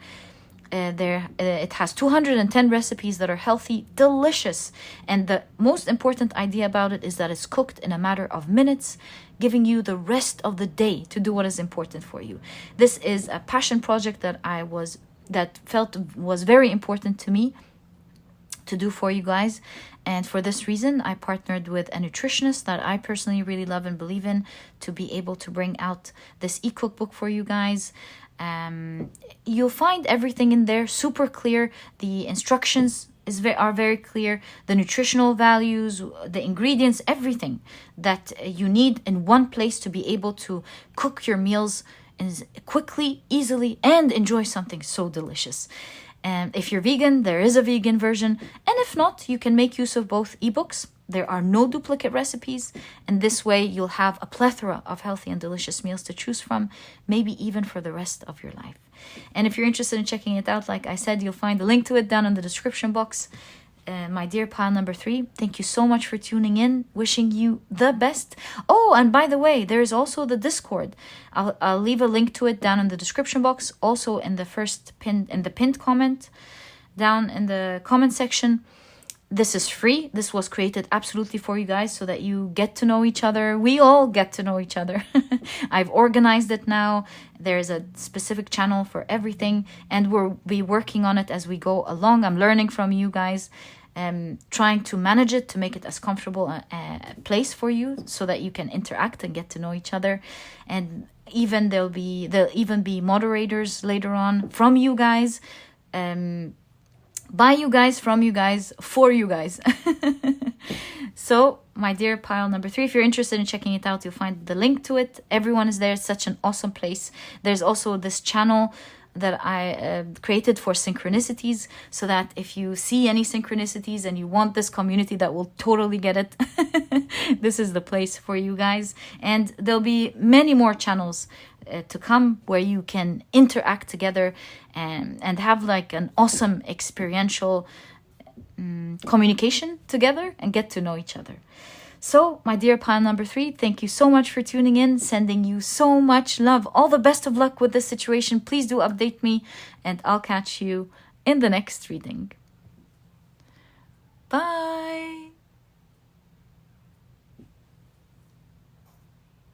It has 210 recipes that are healthy, delicious, and the most important idea about it is that it's cooked in a matter of minutes, giving you the rest of the day to do what is important for you. This is a passion project that felt was very important to me to do for you guys, and for this reason I partnered with a nutritionist that I personally really love and believe in to be able to bring out this e-cookbook for you guys. You'll find everything in there super clear. The instructions are very clear. The nutritional values, the ingredients, everything that you need in one place to be able to cook your meals quickly, easily, and enjoy something so delicious. If you're vegan, there is a vegan version. And if not, you can make use of both ebooks. There are no duplicate recipes. And this way, you'll have a plethora of healthy and delicious meals to choose from, maybe even for the rest of your life. And if you're interested in checking it out, like I said, you'll find the link to it down in the description box. My dear pile number 3, thank you so much for tuning in. Wishing you the best. Oh, and by the way, there is also the Discord. I'll leave a link to it down in the description box. Also in the pinned comment down in the comment section. This is free. This was created absolutely for you guys so that you get to know each other. We all get to know each other. I've organized it now. There's a specific channel for everything, and we'll be working on it as we go along. I'm learning from you guys, trying to manage it to make it as comfortable a place for you so that you can interact and get to know each other. And even there'll even be moderators later on from you guys. By you guys, from you guys, for you guys. So, my dear pile number 3, if you're interested in checking it out, you'll find the link to it. Everyone is there. It's such an awesome place. There's also this channel that I created for synchronicities, so that if you see any synchronicities and you want this community that will totally get it, this is the place for you guys. And there'll be many more channels to come where you can interact together and have like an awesome experiential communication together and get to know each other. So, my dear pile number 3, thank you so much for tuning in. Sending you so much love. All the best of luck with this situation. Please do update me, and I'll catch you in the next reading. Bye.